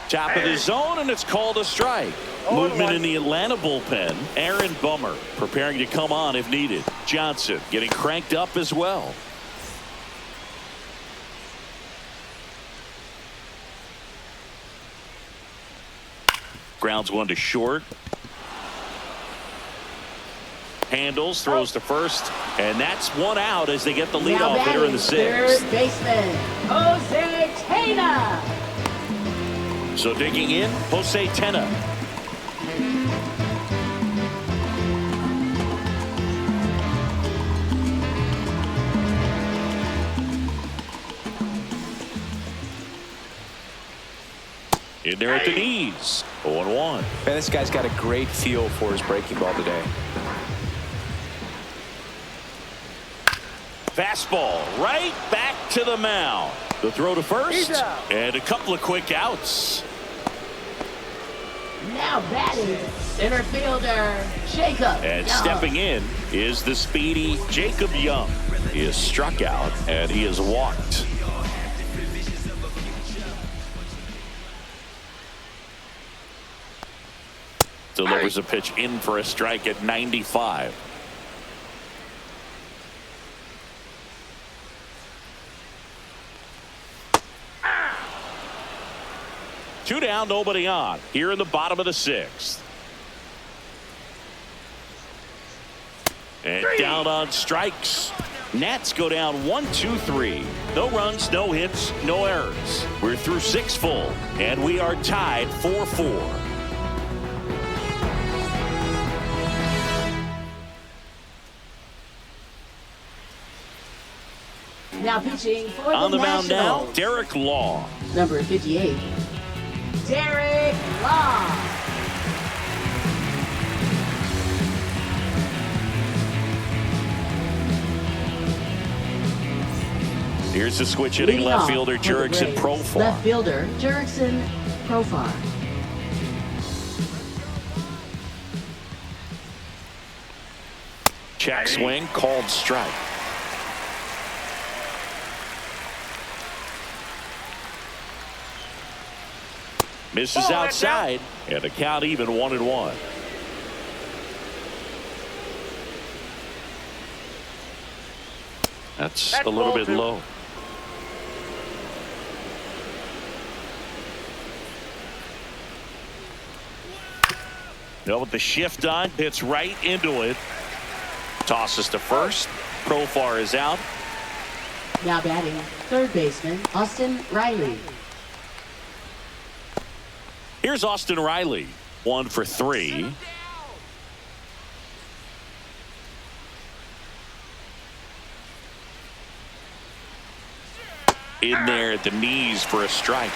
Top of the zone, and it's called a strike. Movement in the Atlanta bullpen. Aaron Bummer preparing to come on if needed. Johnson getting cranked up as well. Grounds 1 to short. Handles, throws to first, and that's 1 out as they get the leadoff hitter in the 6th. Third baseman, Jose Tena. So digging in, Jose Tena. In there at the knees. 0-1. Man, this guy's got a great feel for his breaking ball today. Fastball right back to the mound. The throw to first, and a couple of quick outs. Now batting, center fielder, Jacob And Young. stepping in is the speedy Jacob Young. He is struck out, and he is walked. Delivers a pitch in for a strike at 95. Two down, nobody on. Here in the bottom of the 6th. And down on strikes. Nats go down 1-2-3. No runs, no hits, no errors. We're through 6 full, and we are tied 4-4. Now pitching for On the mound now, Nationals. Derek Law. Number 58, Derek Law. Here's the switch hitting Leading left off fielder for the Jurickson Braves, Profar. Left fielder Jurickson Profar. Check swing, called strike. Misses outside, and the count even 1-1. That's a little bit low. With the shift on, hits right into it. Tosses to first. Profar is out. Now batting, third baseman, Austin Riley. Here's Austin Riley. 1 for 3. In there at the knees for a strike.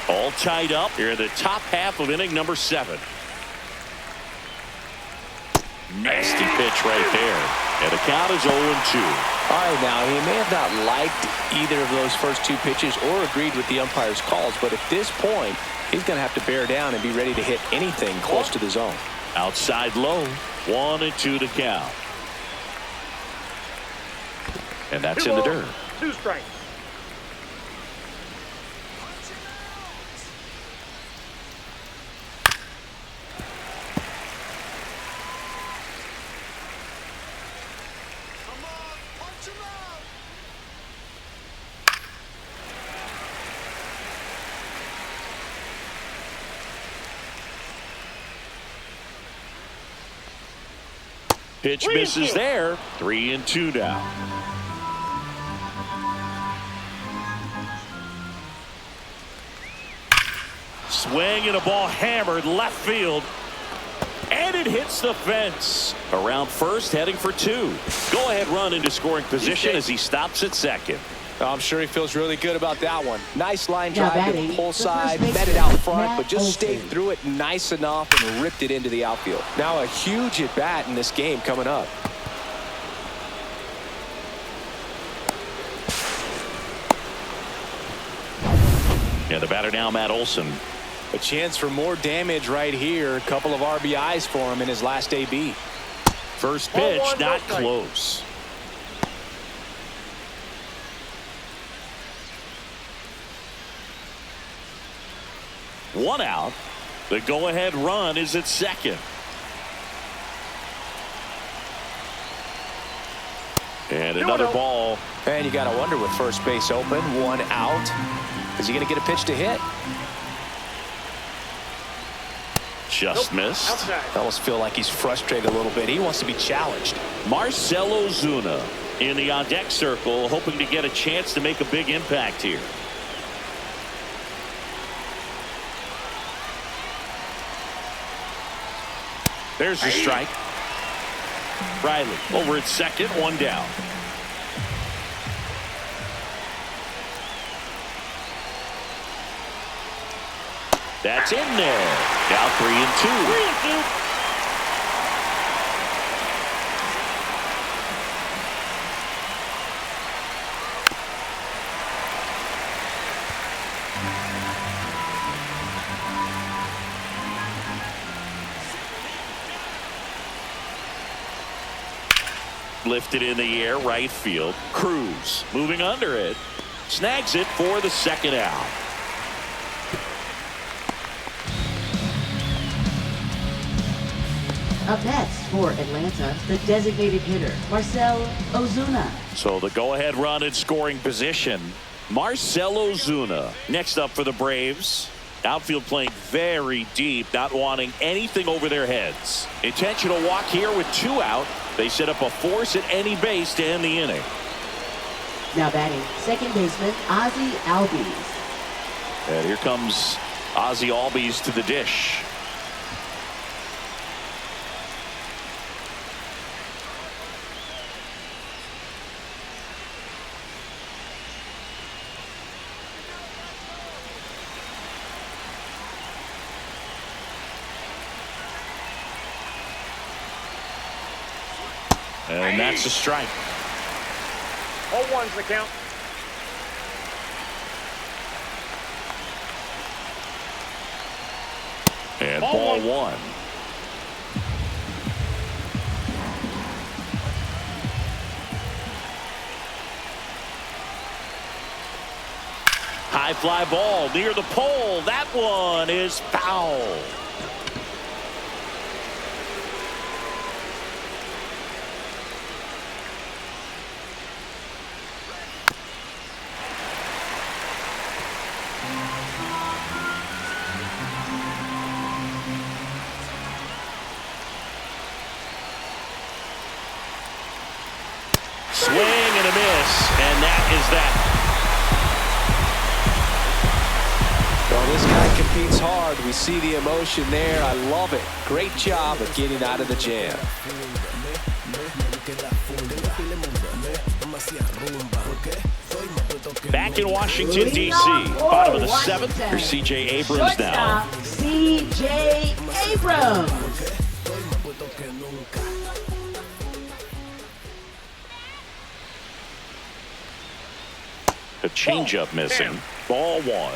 All tied up here in the top half of inning number 7. Nasty pitch right there. And the count is 0-2. All right, now, he may have not liked either of those first 2 pitches or agreed with the umpire's calls, but at this point, he's going to have to bear down and be ready to hit anything close to the zone. Outside low. 1-2 to count. And that's 2 in the balls, dirt. 2 strikes. Pitch misses there. 3-2 now. Swing and a ball hammered left field. And it hits the fence. Around first, heading for 2. Go ahead run into scoring position as he stops at second. I'm sure he feels really good about that one. Nice line Now drive to batting, the pull the side, first met it out baseman, front, Matt but just stayed Olson. through it nice enough and ripped it into the outfield. Now a huge at bat in this game coming up. And the batter now, Matt Olson. A chance for more damage right here. A couple of RBIs for him in his last AB. First pitch, 0-1, not no strike. close. One out. The go-ahead run is at second. And another ball. And you got to wonder with first base open, 1 out. Is he going to get a pitch to hit? Just missed. Outside. I almost feel like he's frustrated a little bit. He wants to be challenged. Marcell Ozuna in the on-deck circle, hoping to get a chance to make a big impact here. There's the strike. Riley over at second, 1 down. That's in there. Now 3-2. 3-2. Lifted in the air, right field. Cruz moving under it. Snags it for the second out. Up next for Atlanta, the designated hitter, Marcell Ozuna. So the go-ahead run in scoring position, Marcell Ozuna. Next up for the Braves. Outfield playing very deep, not wanting anything over their heads. Intentional walk here with 2 out. They set up a force at any base to end the inning. Now batting, second baseman, Ozzie Albies. And here comes Ozzie Albies to the dish. And that's a strike. 0-1's the count. And ball 1. High fly ball near the pole. That one is foul. Swing and a miss, and that is that. Well, this guy competes hard. We see the emotion there. I love it. Great job of getting out of the jam. Back in Washington, D.C., bottom of the 7th. Here's C.J. Abrams now. C.J. Abrams. A changeup missing. Ball 1.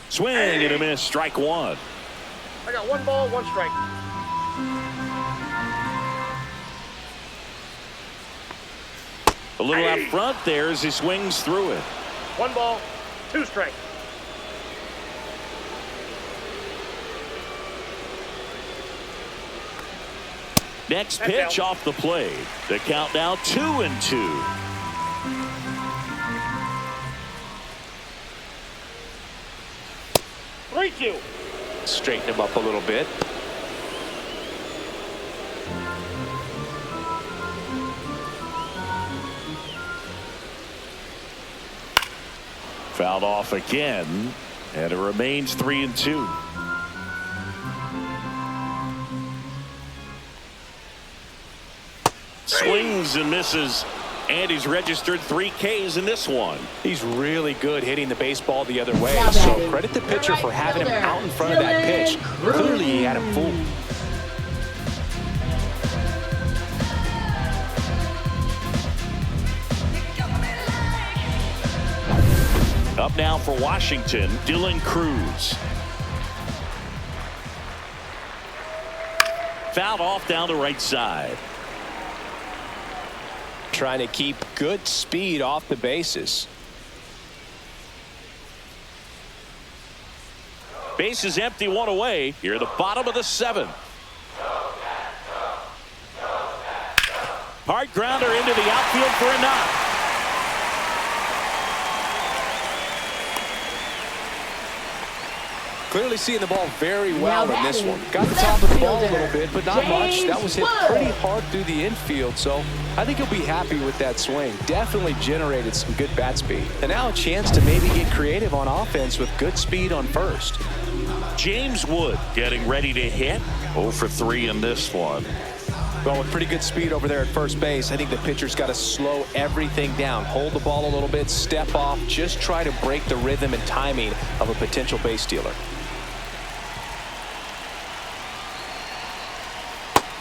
Swing and a miss. Strike 1. I got 1 ball, 1 strike. A little out front there as he swings through it. 1 ball, 2 strike. Next pitch off the plate. The count now 2-2. Straighten him up a little bit. Fouled off again, and it remains 3-2. Swings and misses, and he's registered 3 Ks in this one. He's really good hitting the baseball the other way, so credit the pitcher for having him out in front of that pitch. Clearly he had him fooled. Up now for Washington, Dylan Cruz. Fouled off down the right side. Trying to keep good speed off the bases. Base is empty, 1 away. Here at the bottom of the 7th. Hard grounder into the outfield for a knock. Clearly seeing the ball very well in this one. Got the top of the ball a little bit, but not much. That was hit pretty hard through the infield, so I think he'll be happy with that swing. Definitely generated some good bat speed. And now a chance to maybe get creative on offense with good speed on first. James Wood getting ready to hit. 0 for 3 in this one. Well, with pretty good speed over there at first base, I think the pitcher's got to slow everything down. Hold the ball a little bit, step off, just try to break the rhythm and timing of a potential base stealer.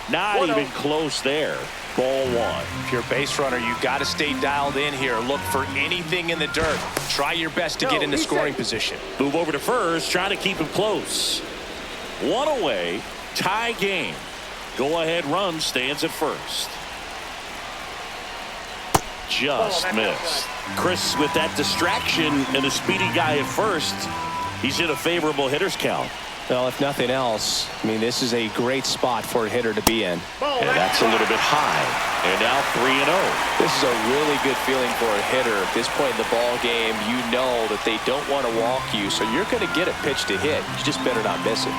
Not even close there. Ball 1. If you're a base runner, you got to stay dialed in here. Look for anything in the dirt. Try your best to get into scoring position. Move over to first, trying to keep him close. 1 away, tie game. Go-ahead run stands at first. Just missed. Chris, with that distraction and a speedy guy at first, he's in a favorable hitter's count. Well, if nothing else, I mean, this is a great spot for a hitter to be in. And that's a little bit high. And now 3-0. This is a really good feeling for a hitter. At this point in the ball game, you know that they don't want to walk you, so you're going to get a pitch to hit. You just better not miss it.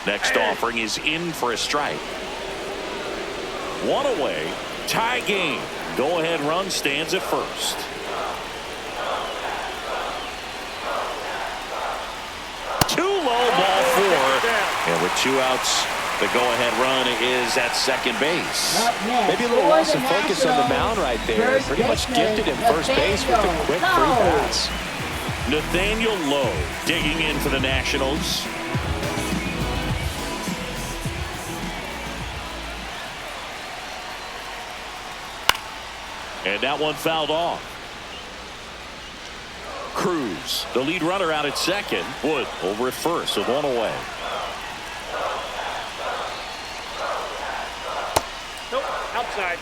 Next offering is in for a strike. 1 away, tie game. Go-ahead run stands at first. Too low, ball 4. And with 2 outs, the go-ahead run is at second base. Maybe a little loss of focus on the mound right there. Pretty much gifted him first base with a quick 3 pass. Nathaniel Lowe digging in for the Nationals. And that one fouled off. Cruz, the lead runner, out at second. Wood over at first with 1 away. Nope, outside.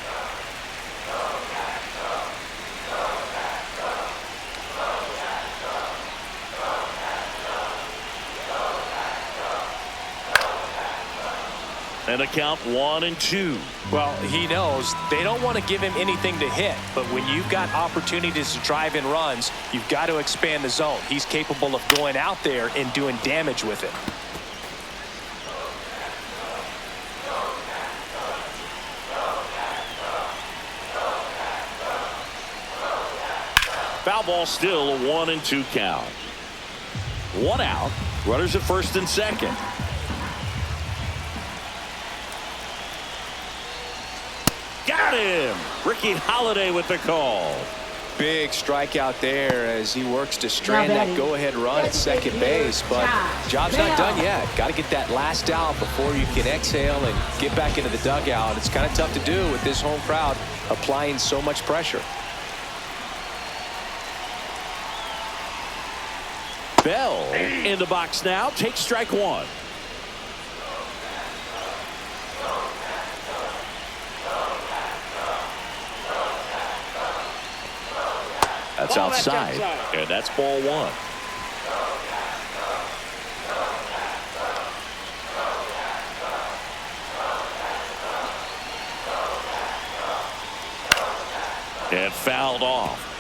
And the count 1-2. Well, he knows they don't want to give him anything to hit, but when you've got opportunities to drive in runs, you've got to expand the zone. He's capable of going out there and doing damage with it. Foul ball, still a 1-2 count. One out. Runners at first and second. Got him. Ricky Holiday with the call. Big strikeout there as he works to strand that go-ahead run at second base, but job's not done yet. Got to get that last out before you can exhale and get back into the dugout. It's kind of tough to do with this home crowd applying so much pressure. Bell in the box now. Takes strike one. That's outside. And that's ball one. And fouled off.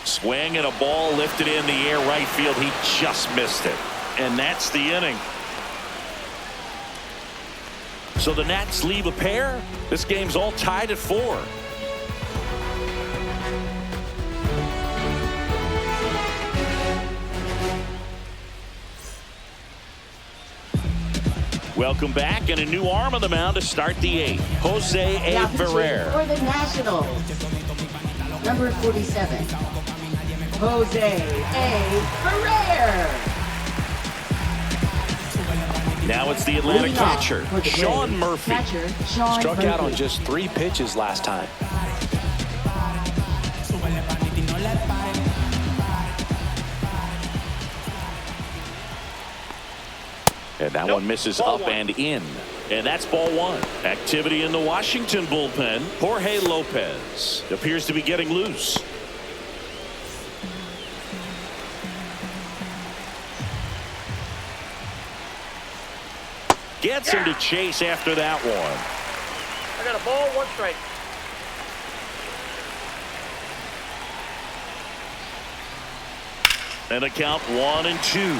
Swing and a ball lifted in the air right field. He just missed it. And that's the inning. So the Nats leave a pair. This game's all tied at 4. Welcome back, and a new arm on the mound to start the 8th. Jose A. Ferrer. For the Nationals, number 47, Jose A. Ferrer. Now it's the Atlanta catcher, Sean Murphy. Struck out on just 3 pitches last time. And that one misses up and in. And that's ball one. Activity in the Washington bullpen. Jorge Lopez appears to be getting loose. Gets him to chase after that one. I got a ball, 1 strike. And the count 1-2.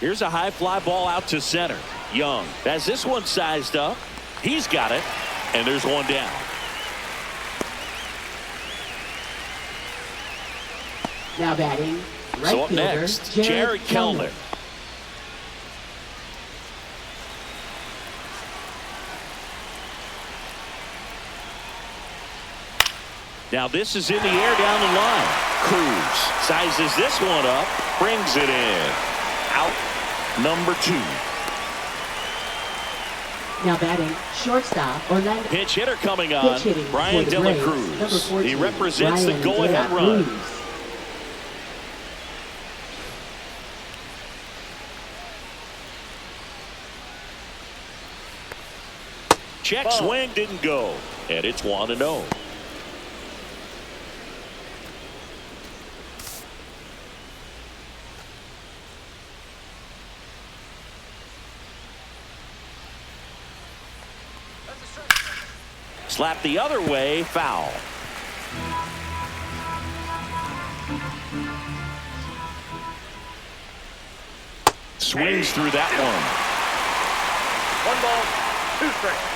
Here's a high fly ball out to center. Young has this one sized up. He's got it. And there's one down. Now batting, right so up fielder, next, Jared Kelenic. Now this is in the air down the line. Cruz sizes this one up, brings it in. Out number 2. Now batting, shortstop, Orlando. Pitch hitter coming on, Brian De La Cruz. He represents the go-ahead run. Check swing didn't go, and it's 1-0. Slap the other way, foul. Swings through that one. 1 ball, 2 strikes.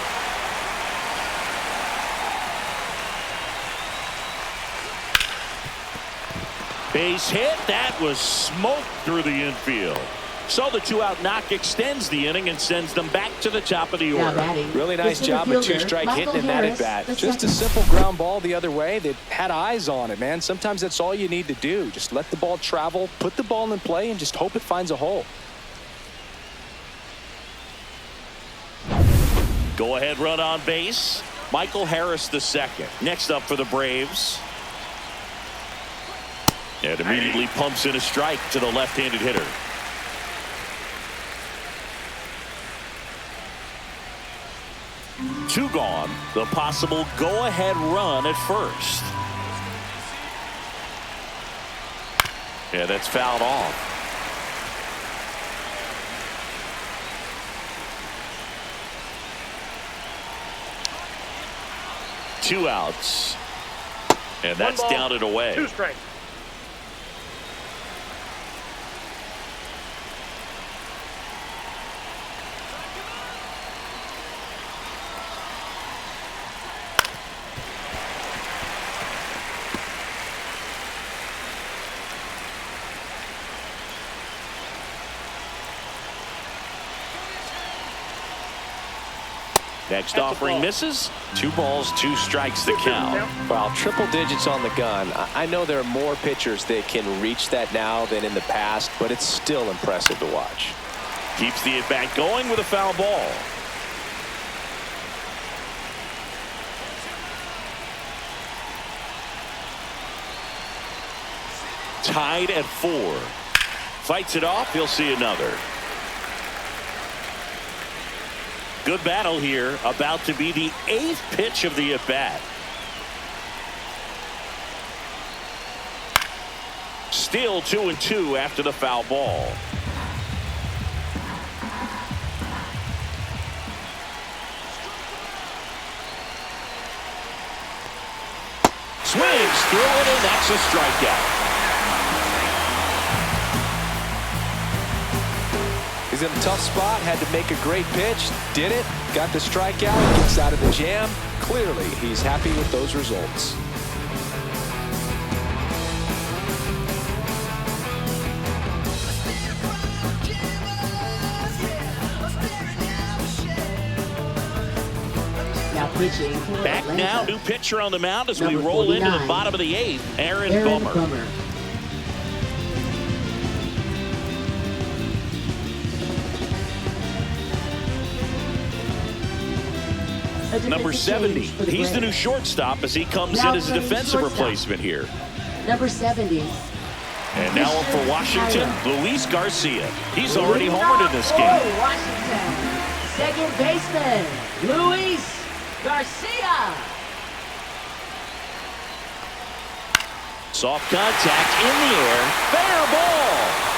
Base hit. That was smoked through the infield. So the 2-out knock extends the inning and sends them back to the top of the order. Really nice job of 2-strike hitting in that at bat. Just a simple ground ball the other way. They had eyes on it, man. Sometimes that's all you need to do. Just let the ball travel, put the ball in play, and just hope it finds a hole. Go ahead run on base. Michael Harris II. Next up for the Braves. And immediately pumps in a strike to the left-handed hitter. 2 gone. The possible go-ahead run at first. Yeah, that's fouled off. Two outs. And that's 1 ball, down and away. 2 strikes. Next offering misses. 2 balls, 2 strikes to count. Well, triple digits on the gun. I know there are more pitchers that can reach that now than in the past, but it's still impressive to watch. Keeps the at-bat going with a foul ball. Tied at 4. Fights it off. He'll see another. Good battle here. About to be the 8th pitch of the at-bat. Still 2-2 after the foul ball. Swings through it, and that's a strikeout. He's in a tough spot, had to make a great pitch, did it, got the strikeout, gets out of the jam. Clearly, he's happy with those results. Now pitching. Back now, new pitcher on the mound as we roll into the bottom of the 8th, Aaron Bummer. Number 70. He's the new shortstop as he comes in as a defensive replacement here. Number 70. And now up for Washington, Luis Garcia. He's already homered in this game. Washington. Second baseman, Luis Garcia. Soft contact in the air. Fair ball.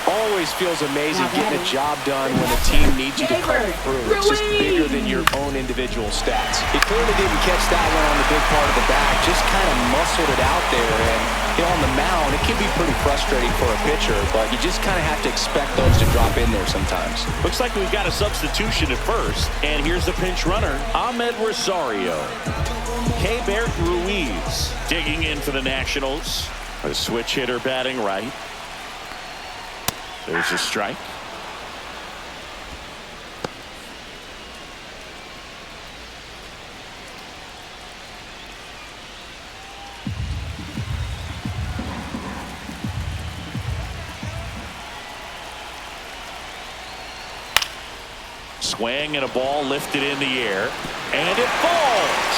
Always feels amazing getting a job done when the team needs you to come through. It's just bigger than your own individual stats. He clearly didn't catch that one on the big part of the back, just kind of muscled it out there. And on the mound, it can be pretty frustrating for a pitcher, but you just kind of have to expect those to drop in there sometimes. Looks like we've got a substitution at first, and here's the pinch runner, Ahmed Rosario. Keibert Ruiz digging in for the Nationals. A switch hitter batting right. There's a strike. Swing and a ball lifted in the air, and it falls.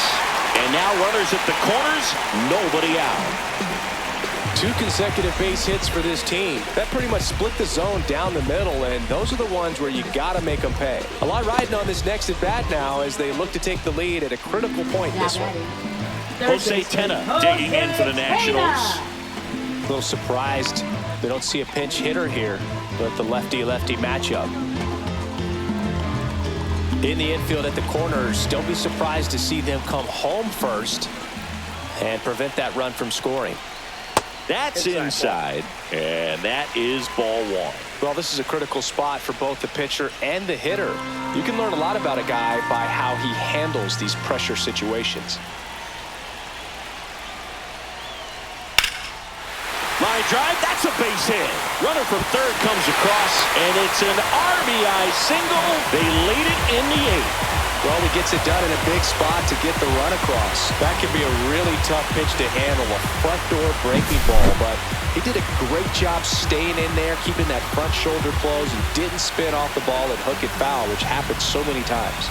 And now runners at the corners, nobody out. 2 consecutive base hits for this team. That pretty much split the zone down the middle, and those are the ones where you got to make them pay. A lot riding on this next at-bat now as they look to take the lead at a critical point this one. Jose Tena digging in for the Nationals. A little surprised they don't see a pinch hitter here with the lefty-lefty matchup. In the infield at the corners, don't be surprised to see them come home first and prevent that run from scoring. That's inside, and that is ball 1. Well, this is a critical spot for both the pitcher and the hitter. You can learn a lot about a guy by how he handles these pressure situations. Line drive, that's a base hit. Runner from third comes across, and it's an RBI single. They lead it in the 8th. Well, he gets it done in a big spot to get the run across. That can be a really tough pitch to handle, a front door breaking ball, but he did a great job staying in there, keeping that front shoulder closed, and didn't spin off the ball and hook it foul, which happens so many times.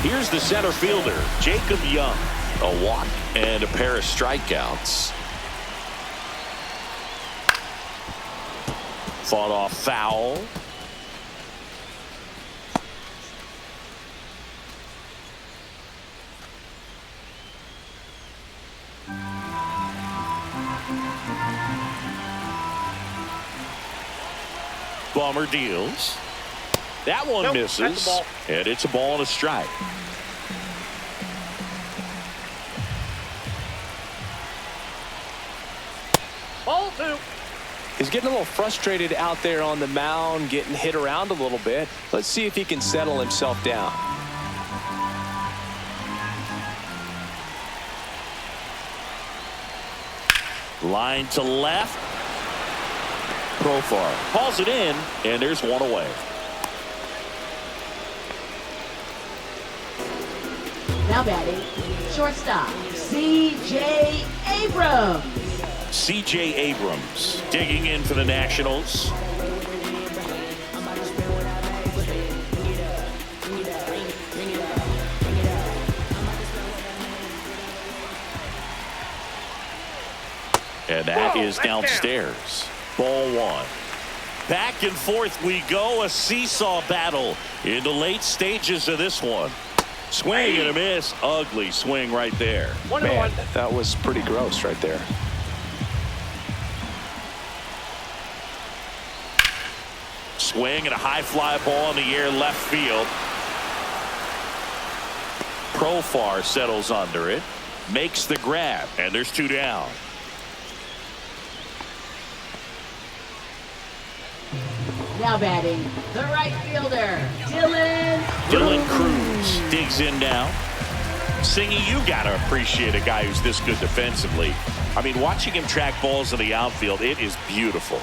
Here's the center fielder, Jacob Young. A walk and a pair of strikeouts. Fought off foul. Bummer deals. That one Nope, misses. that's a ball. And it's a ball and a strike. Ball 2. He's getting a little frustrated out there on the mound, getting hit around a little bit. Let's see if he can settle himself down. Line to left. Profar calls it in, and there's one away. Now batting, shortstop, C.J. Abrams. C.J. Abrams digging in for the Nationals. And that is downstairs. Ball 1. Back and forth we go. A seesaw battle in the late stages of this one. Swing and a miss. Ugly swing right there. 1-1. Man, that was pretty gross right there. Swing and a high fly ball in the air left field. Profar settles under it. Makes the grab. And there's 2 down. Now batting, the right fielder, Dylan Cruz digs in now. Singy, you got to appreciate a guy who's this good defensively. I mean, watching him track balls in the outfield, it is beautiful.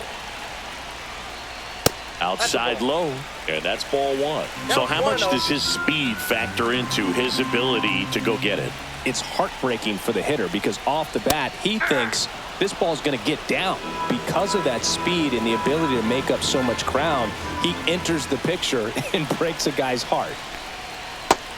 Outside low, and that's ball 1. So how much does his speed factor into his ability to go get it? It's heartbreaking for the hitter because off the bat, he thinks this ball's going to get down. Because of that speed and the ability to make up so much ground, he enters the picture and breaks a guy's heart.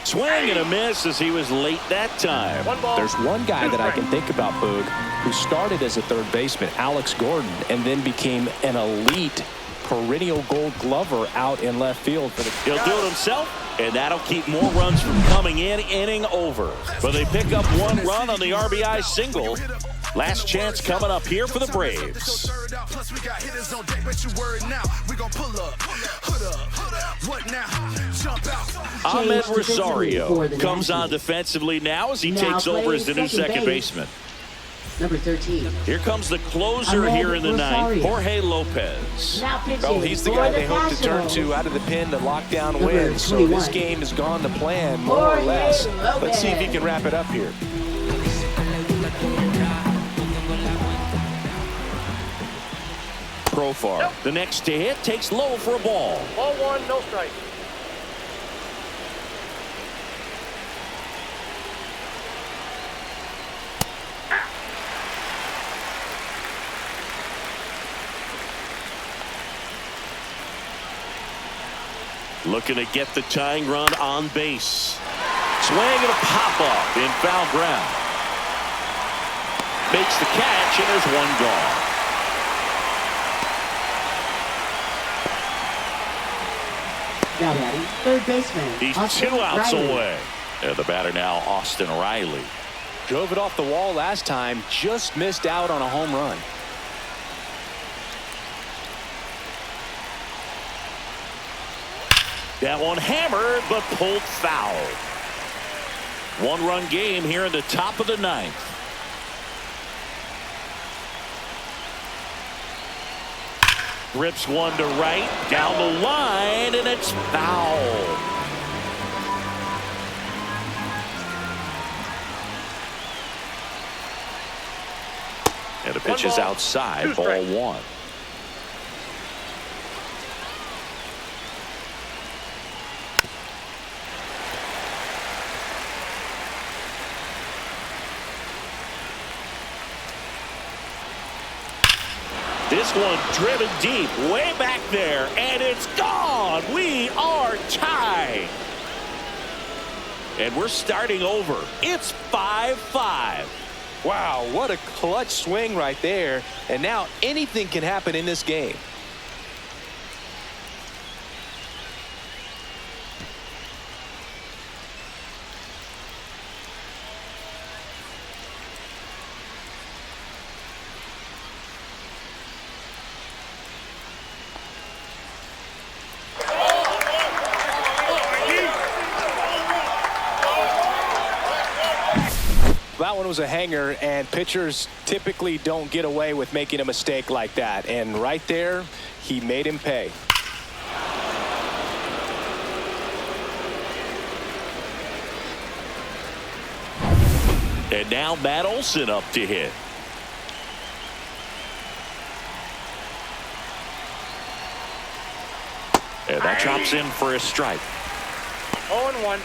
Swing and a miss as he was late that time. 1 ball. There's one guy that I can think about, Boog, who started as a third baseman, Alex Gordon, and then became an elite perennial gold glover out in left field. He'll do it himself, and that'll keep more runs from coming in. Inning over. But they pick up 1 run on the RBI single. Last chance coming up here for the Braves. Ahmed Rosario comes on defensively now as he takes over as the new second baseman. Number 13. Here comes the closer Ahmed here in the ninth, Rosario. Jorge Lopez. Now pitching Oh, he's the for guy the they hope to turn Nationals. to out of the pen to lock down Number wins. So 21. this game has gone to plan, more or Jorge less. Lopez. Let's see if he can wrap it up here. Profar, the next to hit, takes low for a ball. Ball 1, no strike. Looking to get the tying run on base. Swing and a pop-up in foul ground. Makes the catch, and there's 1 gone. Now batting, third baseman. He's Austin 2 outs Riley. away. And the batter now, Austin Riley. Drove it off the wall last time, just missed out on a home run. That one hammered, but pulled foul. 1-run game here in the top of the 9th. Rips one to right, down the line, and it's foul. And the pitch is outside, ball 1. This one driven deep, way back there, and it's gone. We are tied. And we're starting over. It's 5-5. Wow, what a clutch swing right there. And now anything can happen in this game. one was a hanger, and pitchers typically don't get away with making a mistake like that. And right there, he made him pay. And now Matt Olson up to hit. And that chops in for a strike. 0-1.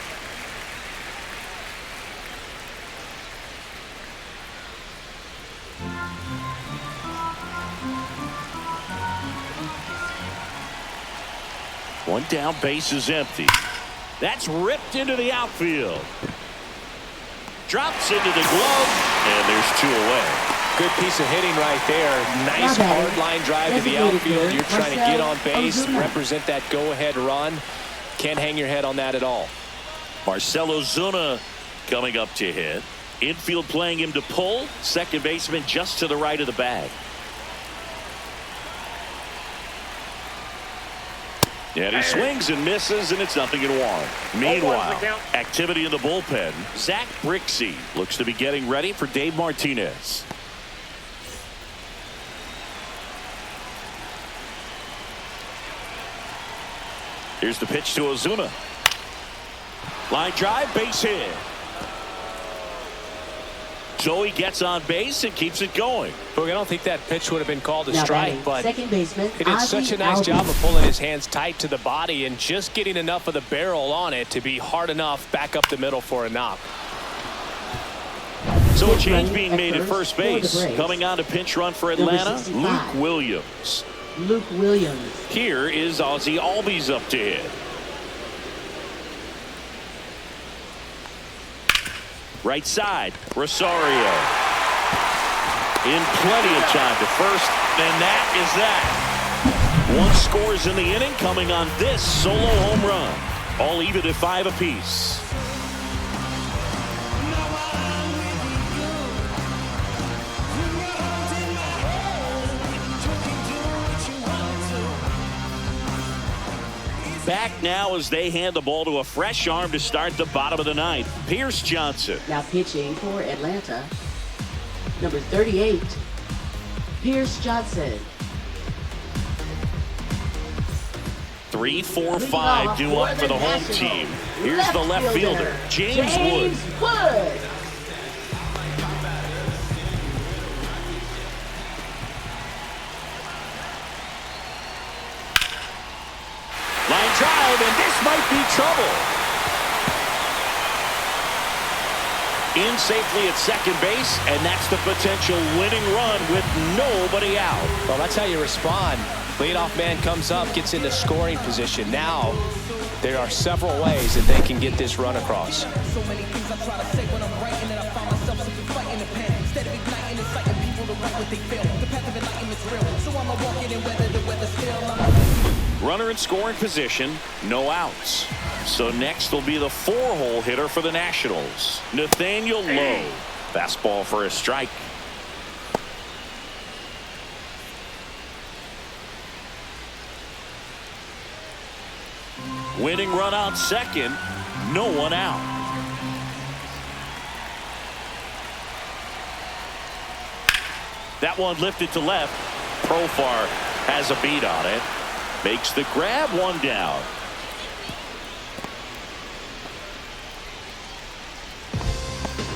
One down, base is empty. That's ripped into the outfield. Drops into the glove, and there's 2 away. Good piece of hitting right there. Nice hard line drive to the outfield. You're trying to get on base, represent that go-ahead run. Can't hang your head on that at all. Marcell Ozuna coming up to hit. Infield playing him to pull. Second baseman just to the right of the bag. And he swings and misses, and it's 0-1. Meanwhile, activity in the bullpen. Zach Brixey looks to be getting ready for Dave Martinez. Here's the pitch to Ozuna. Line drive, base hit. So he gets on base and keeps it going. Look, I don't think that pitch would have been called a strike, but second baseman, he did such a nice job of pulling his hands tight to the body and just getting enough of the barrel on it to be hard enough back up the middle for a knock. So a change being made at first base. Coming on to pinch run for Atlanta, Luke Williams. Luke Williams. Here is Ozzie Albies up to hit. Right side, Rosario. In plenty of time to first, and that is that. One scores in the inning, coming on this solo home run. All even at 5 apiece. Back now as they hand the ball to a fresh arm to start the bottom of the 9th. Pierce Johnson. Now pitching for Atlanta, number 38, Pierce Johnson. 3, 4, 5 due up for the home team. Here's the left fielder, James Wood. Line drive, and this might be trouble. In safely at second base, and that's the potential winning run with nobody out. Well, that's how you respond. Leadoff man comes up, gets into scoring position. Now, there are several ways that they can get this run across. So many things I try to say when I'm writing, and I find myself simply fighting the pen. Instead of igniting, inciting people to write what they feel. The path of enlightenment's real, so I'm a walking in weather the weather still. Runner in scoring position, no outs. So next will be the 4-hole hitter for the Nationals, Nathaniel Lowe. Fastball for a strike. Winning run out second, no one out. That one lifted to left. Profar has a beat on it. Makes the grab, 1 down.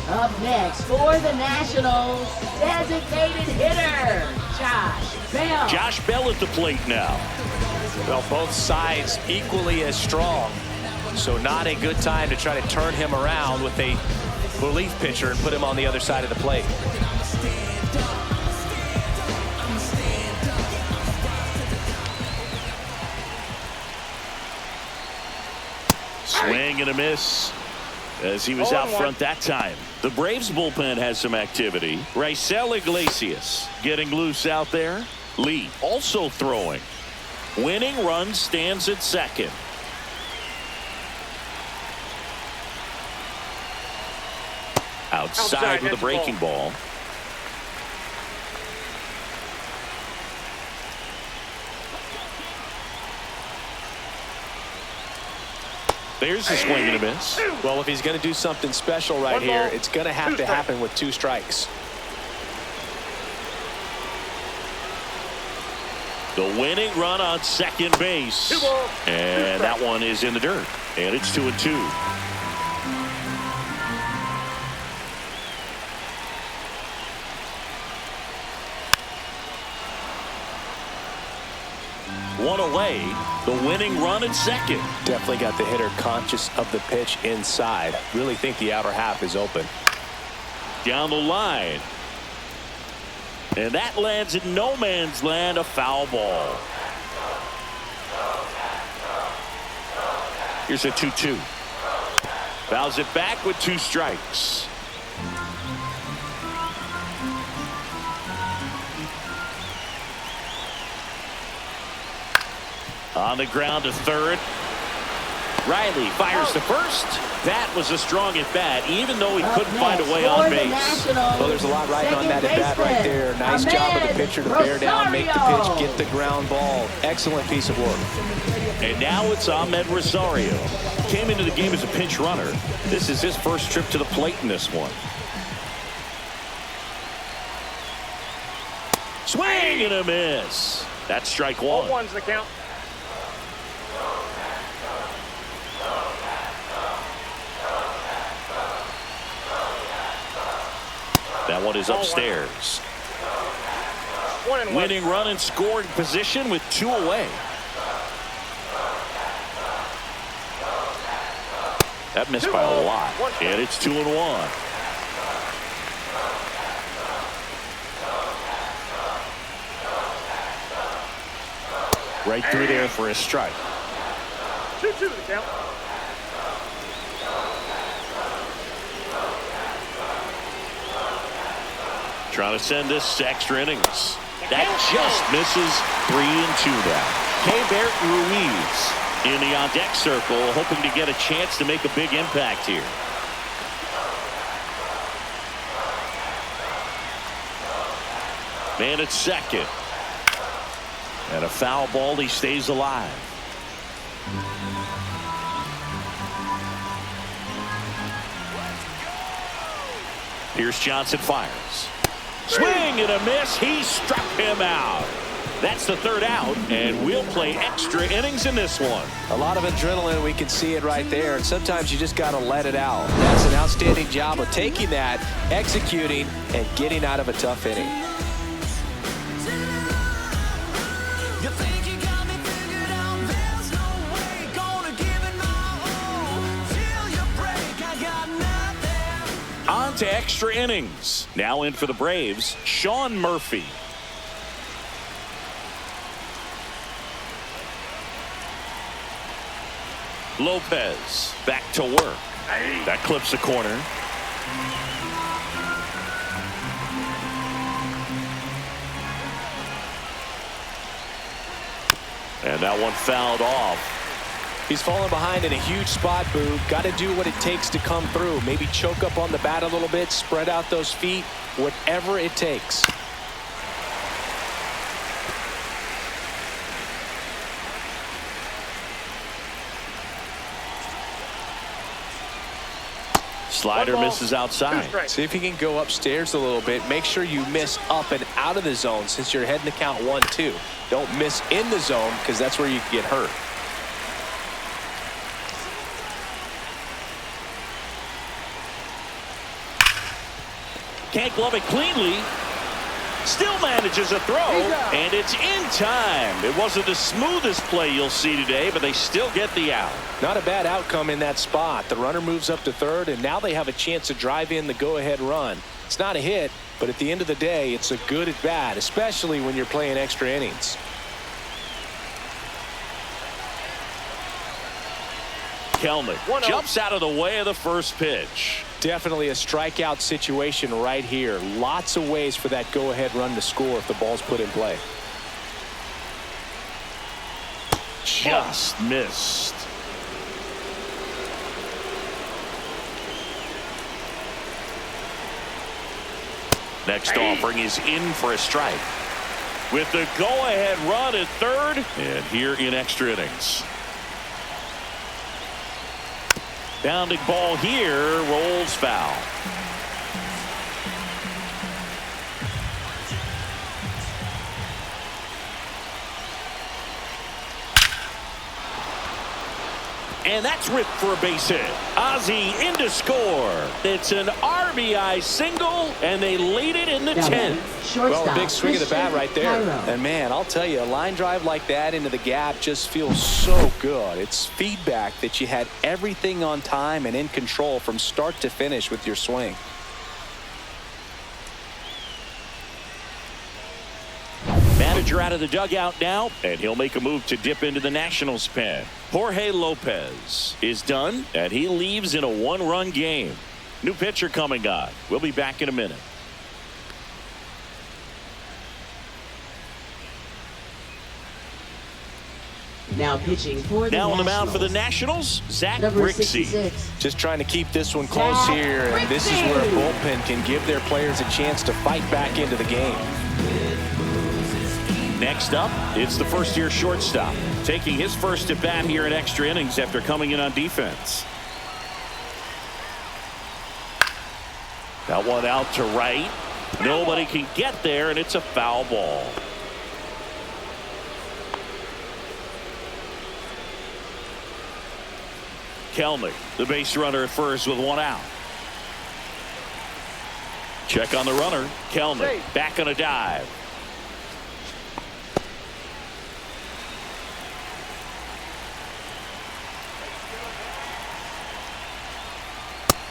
Up next for the Nationals, designated hitter, Josh Bell. Josh Bell at the plate now. Well, both sides equally as strong. So not a good time to try to turn him around with a relief pitcher and put him on the other side of the plate. Swing and a miss as he was out front that time. The Braves bullpen has some activity. Raisel Iglesias getting loose out there. Lee also throwing. Winning run stands at second. Outside with a breaking ball. There's a swing and a miss. Well, if he's going to do something special right here, it's going to have to happen with 2 strikes. The winning run on second base. And that one is in the dirt. And it's 2-2. One away. The winning run at second. Definitely got the hitter conscious of the pitch inside. Really think the outer half is open. Down the line. And that lands in no man's land, a foul ball. Here's a 2-2. Fouls it back with 2 strikes. On the ground to third. Riley fires to first. That was a strong at bat, even though he couldn't find a way on base. Well, there's a lot riding on that at bat right there. Nice job of the pitcher to bear down, make the pitch, get the ground ball. Excellent piece of work. And now it's Ahmed Rosario. Came into the game as a pinch runner. This is his first trip to the plate in this one. Swing and a miss. That's strike 1. 0-1's the count. That one is upstairs. Winning run in scoring position with 2 away. That missed by a lot. And it's 2-1. Right through there for a strike. 2-2 the count. Trying to send this to extra innings. That just misses. 3-2 now. Keibert Ruiz in the on-deck circle, hoping to get a chance to make a big impact here. Man at second. And a foul ball. He stays alive. Here's Johnson fires. Swing and a miss. He struck him out. That's the 3rd out, and we'll play extra innings in this one. A lot of adrenaline. We can see it right there. And sometimes you just got to let it out. That's an outstanding job of taking that, executing, and getting out of a tough inning. On to extra innings. Now in for the Braves, Sean Murphy. Lopez back to work. That clips the corner. And that one fouled off. He's falling behind in a huge spot, Boo. Got to do what it takes to come through. Maybe choke up on the bat a little bit, spread out those feet, whatever it takes. Slider misses outside. See if he can go upstairs a little bit. Make sure you miss up and out of the zone since you're heading to count 1-2. Don't miss in the zone because that's where you can get hurt. Can't glove it cleanly. Still manages a throw, and it's in time. It wasn't the smoothest play you'll see today, but they still get the out. Not a bad outcome in that spot. The runner moves up to third, and now they have a chance to drive in the go-ahead run. It's not a hit, but at the end of the day, it's a good at bat, especially when you're playing extra innings. Kelnick jumps out of the way of the first pitch. Definitely a strikeout situation right here. Lots of ways for that go-ahead run to score if the ball's put in play. Just missed. Next offering is in for a strike. With the go-ahead run at third, and here in extra innings. Bounding ball here, rolls foul. And that's ripped for a base hit. Ozzie in to score. It's an RBI single, and they lead it in the 10th. Well, a big swing of the bat right there. And, man, I'll tell you, a line drive like that into the gap just feels so good. It's feedback that you had everything on time and in control from start to finish with your swing. Manager out of the dugout now, and he'll make a move to dip into the Nationals pen. Jorge Lopez is done, and he leaves in a one-run game. New pitcher coming on. We'll be back in a minute. Now pitching for the Now on the mound Nationals. for the Nationals, Zach Number Grixey. 66. Just trying to keep this one close here, and this is where a bullpen can give their players a chance to fight back into the game. Next up, it's the first-year shortstop, taking his first at bat here in extra innings after coming in on defense. That one out to right. Nobody can get there, and it's a foul ball. Kelnick, the base runner at first with one out. Check on the runner. Kelnick back on a dive.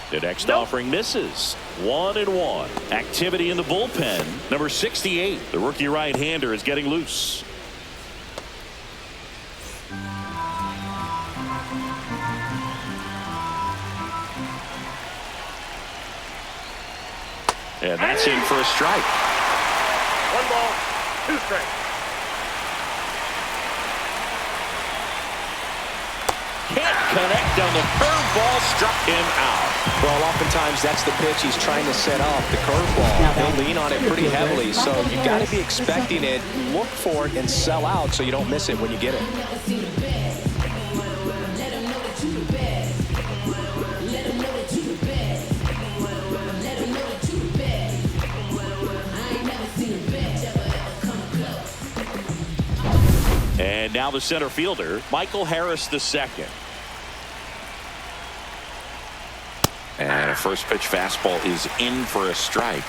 The next offering misses. 1-1. Activity in the bullpen. Number 68, the rookie right-hander, is getting loose. And that's in for a strike. 1 ball, 2 strikes. Can't connect on the curveball, struck him out. Well, oftentimes that's the pitch he's trying to set up, the curveball. He'll lean on it pretty heavily, so you've got to be expecting it, look for it, and sell out so you don't miss it when you get it. And now the center fielder, Michael Harris II. And a first pitch fastball is in for a strike.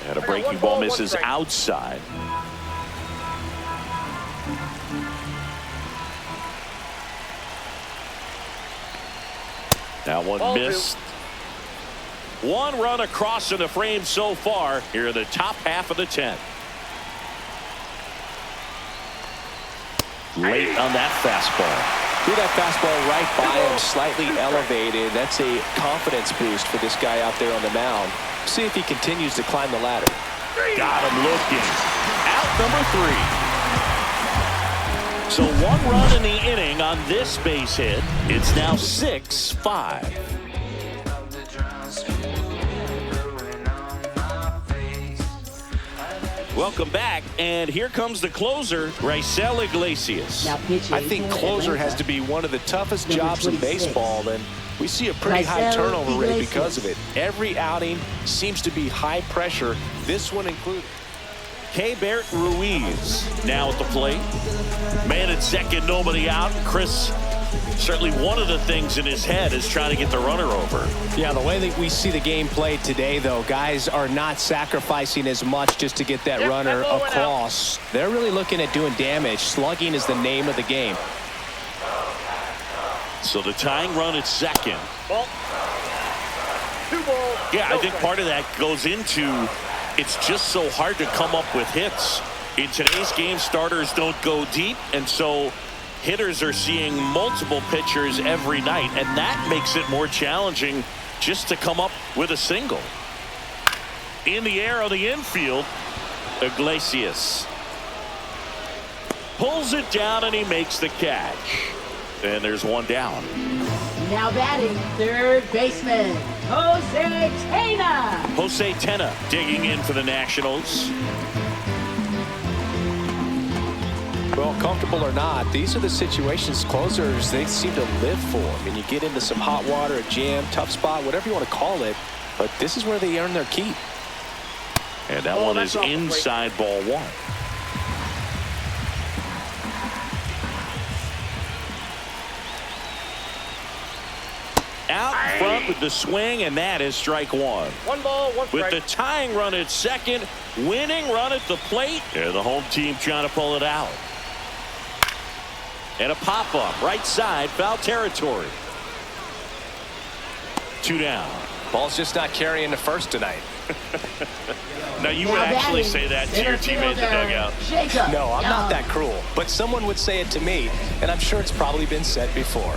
And a breaking ball misses outside. That one missed. 1 run across in the frame so far here in the top half of the 10th. Late on that fastball. Threw that fastball right by him, slightly elevated. That's a confidence boost for this guy out there on the mound. See if he continues to climb the ladder. Got him looking. Out number 3. So 1 run in the inning on this base hit. It's now 6-5. Welcome back, and here comes the closer, Raisel Iglesias. I think closer has to be one of the toughest jobs in baseball, and we see a pretty high turnover rate because of it. Every outing seems to be high pressure, this one included. Keibert Ruiz now at the plate. Man at second, nobody out. Chris, certainly one of the things in his head is trying to get the runner over. Yeah, the way that we see the game played today, though, guys are not sacrificing as much just to get that runner across. They're really looking at doing damage. Slugging is the name of the game. So the tying run at second. Ball. 2 balls. Yeah, I think part of that goes into it's just so hard to come up with hits. In today's game, starters don't go deep, and so hitters are seeing multiple pitchers every night, and that makes it more challenging just to come up with a single. In the air on the infield, Iglesias pulls it down, and he makes the catch. And there's one down. Now batting, third baseman, Jose Tena. Jose Tena digging in for the Nationals. Well, comfortable or not, these are the situations closers they seem to live for. I mean, you get into some hot water, a jam, tough spot, whatever you want to call it, but this is where they earn their keep. And that one is inside ball one. Out front with the swing, and that is strike one. 1 ball, 1 strike. With the tying run at second, winning run at the plate, and the home team trying to pull it out. And a pop-up, right side, foul territory. 2 down. Ball's just not carrying the first tonight. Now, you would actually say that to your teammate in the dugout. No, I'm not that cruel, but someone would say it to me, and I'm sure it's probably been said before.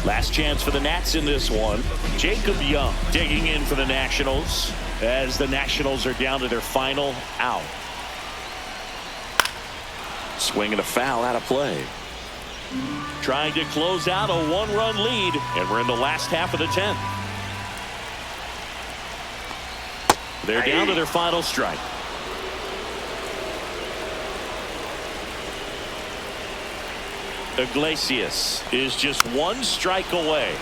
Last chance for the Nats in this one. Jacob Young digging in for the Nationals as the Nationals are down to their final out. Swing and a foul out of play. Trying to close out a 1-run lead, and we're in the last half of the 10th. They're down to their final strike. Iglesias is just 1 strike away.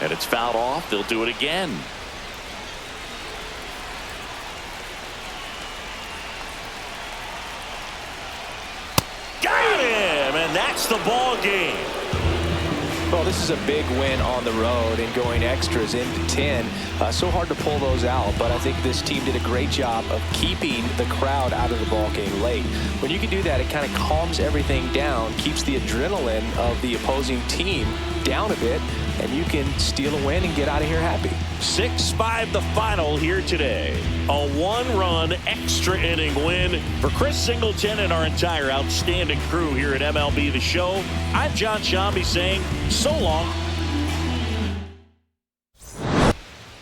And it's fouled off. They'll do it again. Got him, and that's the ball game. Well, this is a big win on the road and going extras into 10. So hard to pull those out, but I think this team did a great job of keeping the crowd out of the ball game late. When you can do that, it kind of calms everything down, keeps the adrenaline of the opposing team down a bit, and you can steal a win and get out of here happy. 6-5 the final here today. A 1-run extra inning win for Chris Singleton and our entire outstanding crew here at MLB The Show. I'm John Shambi saying so long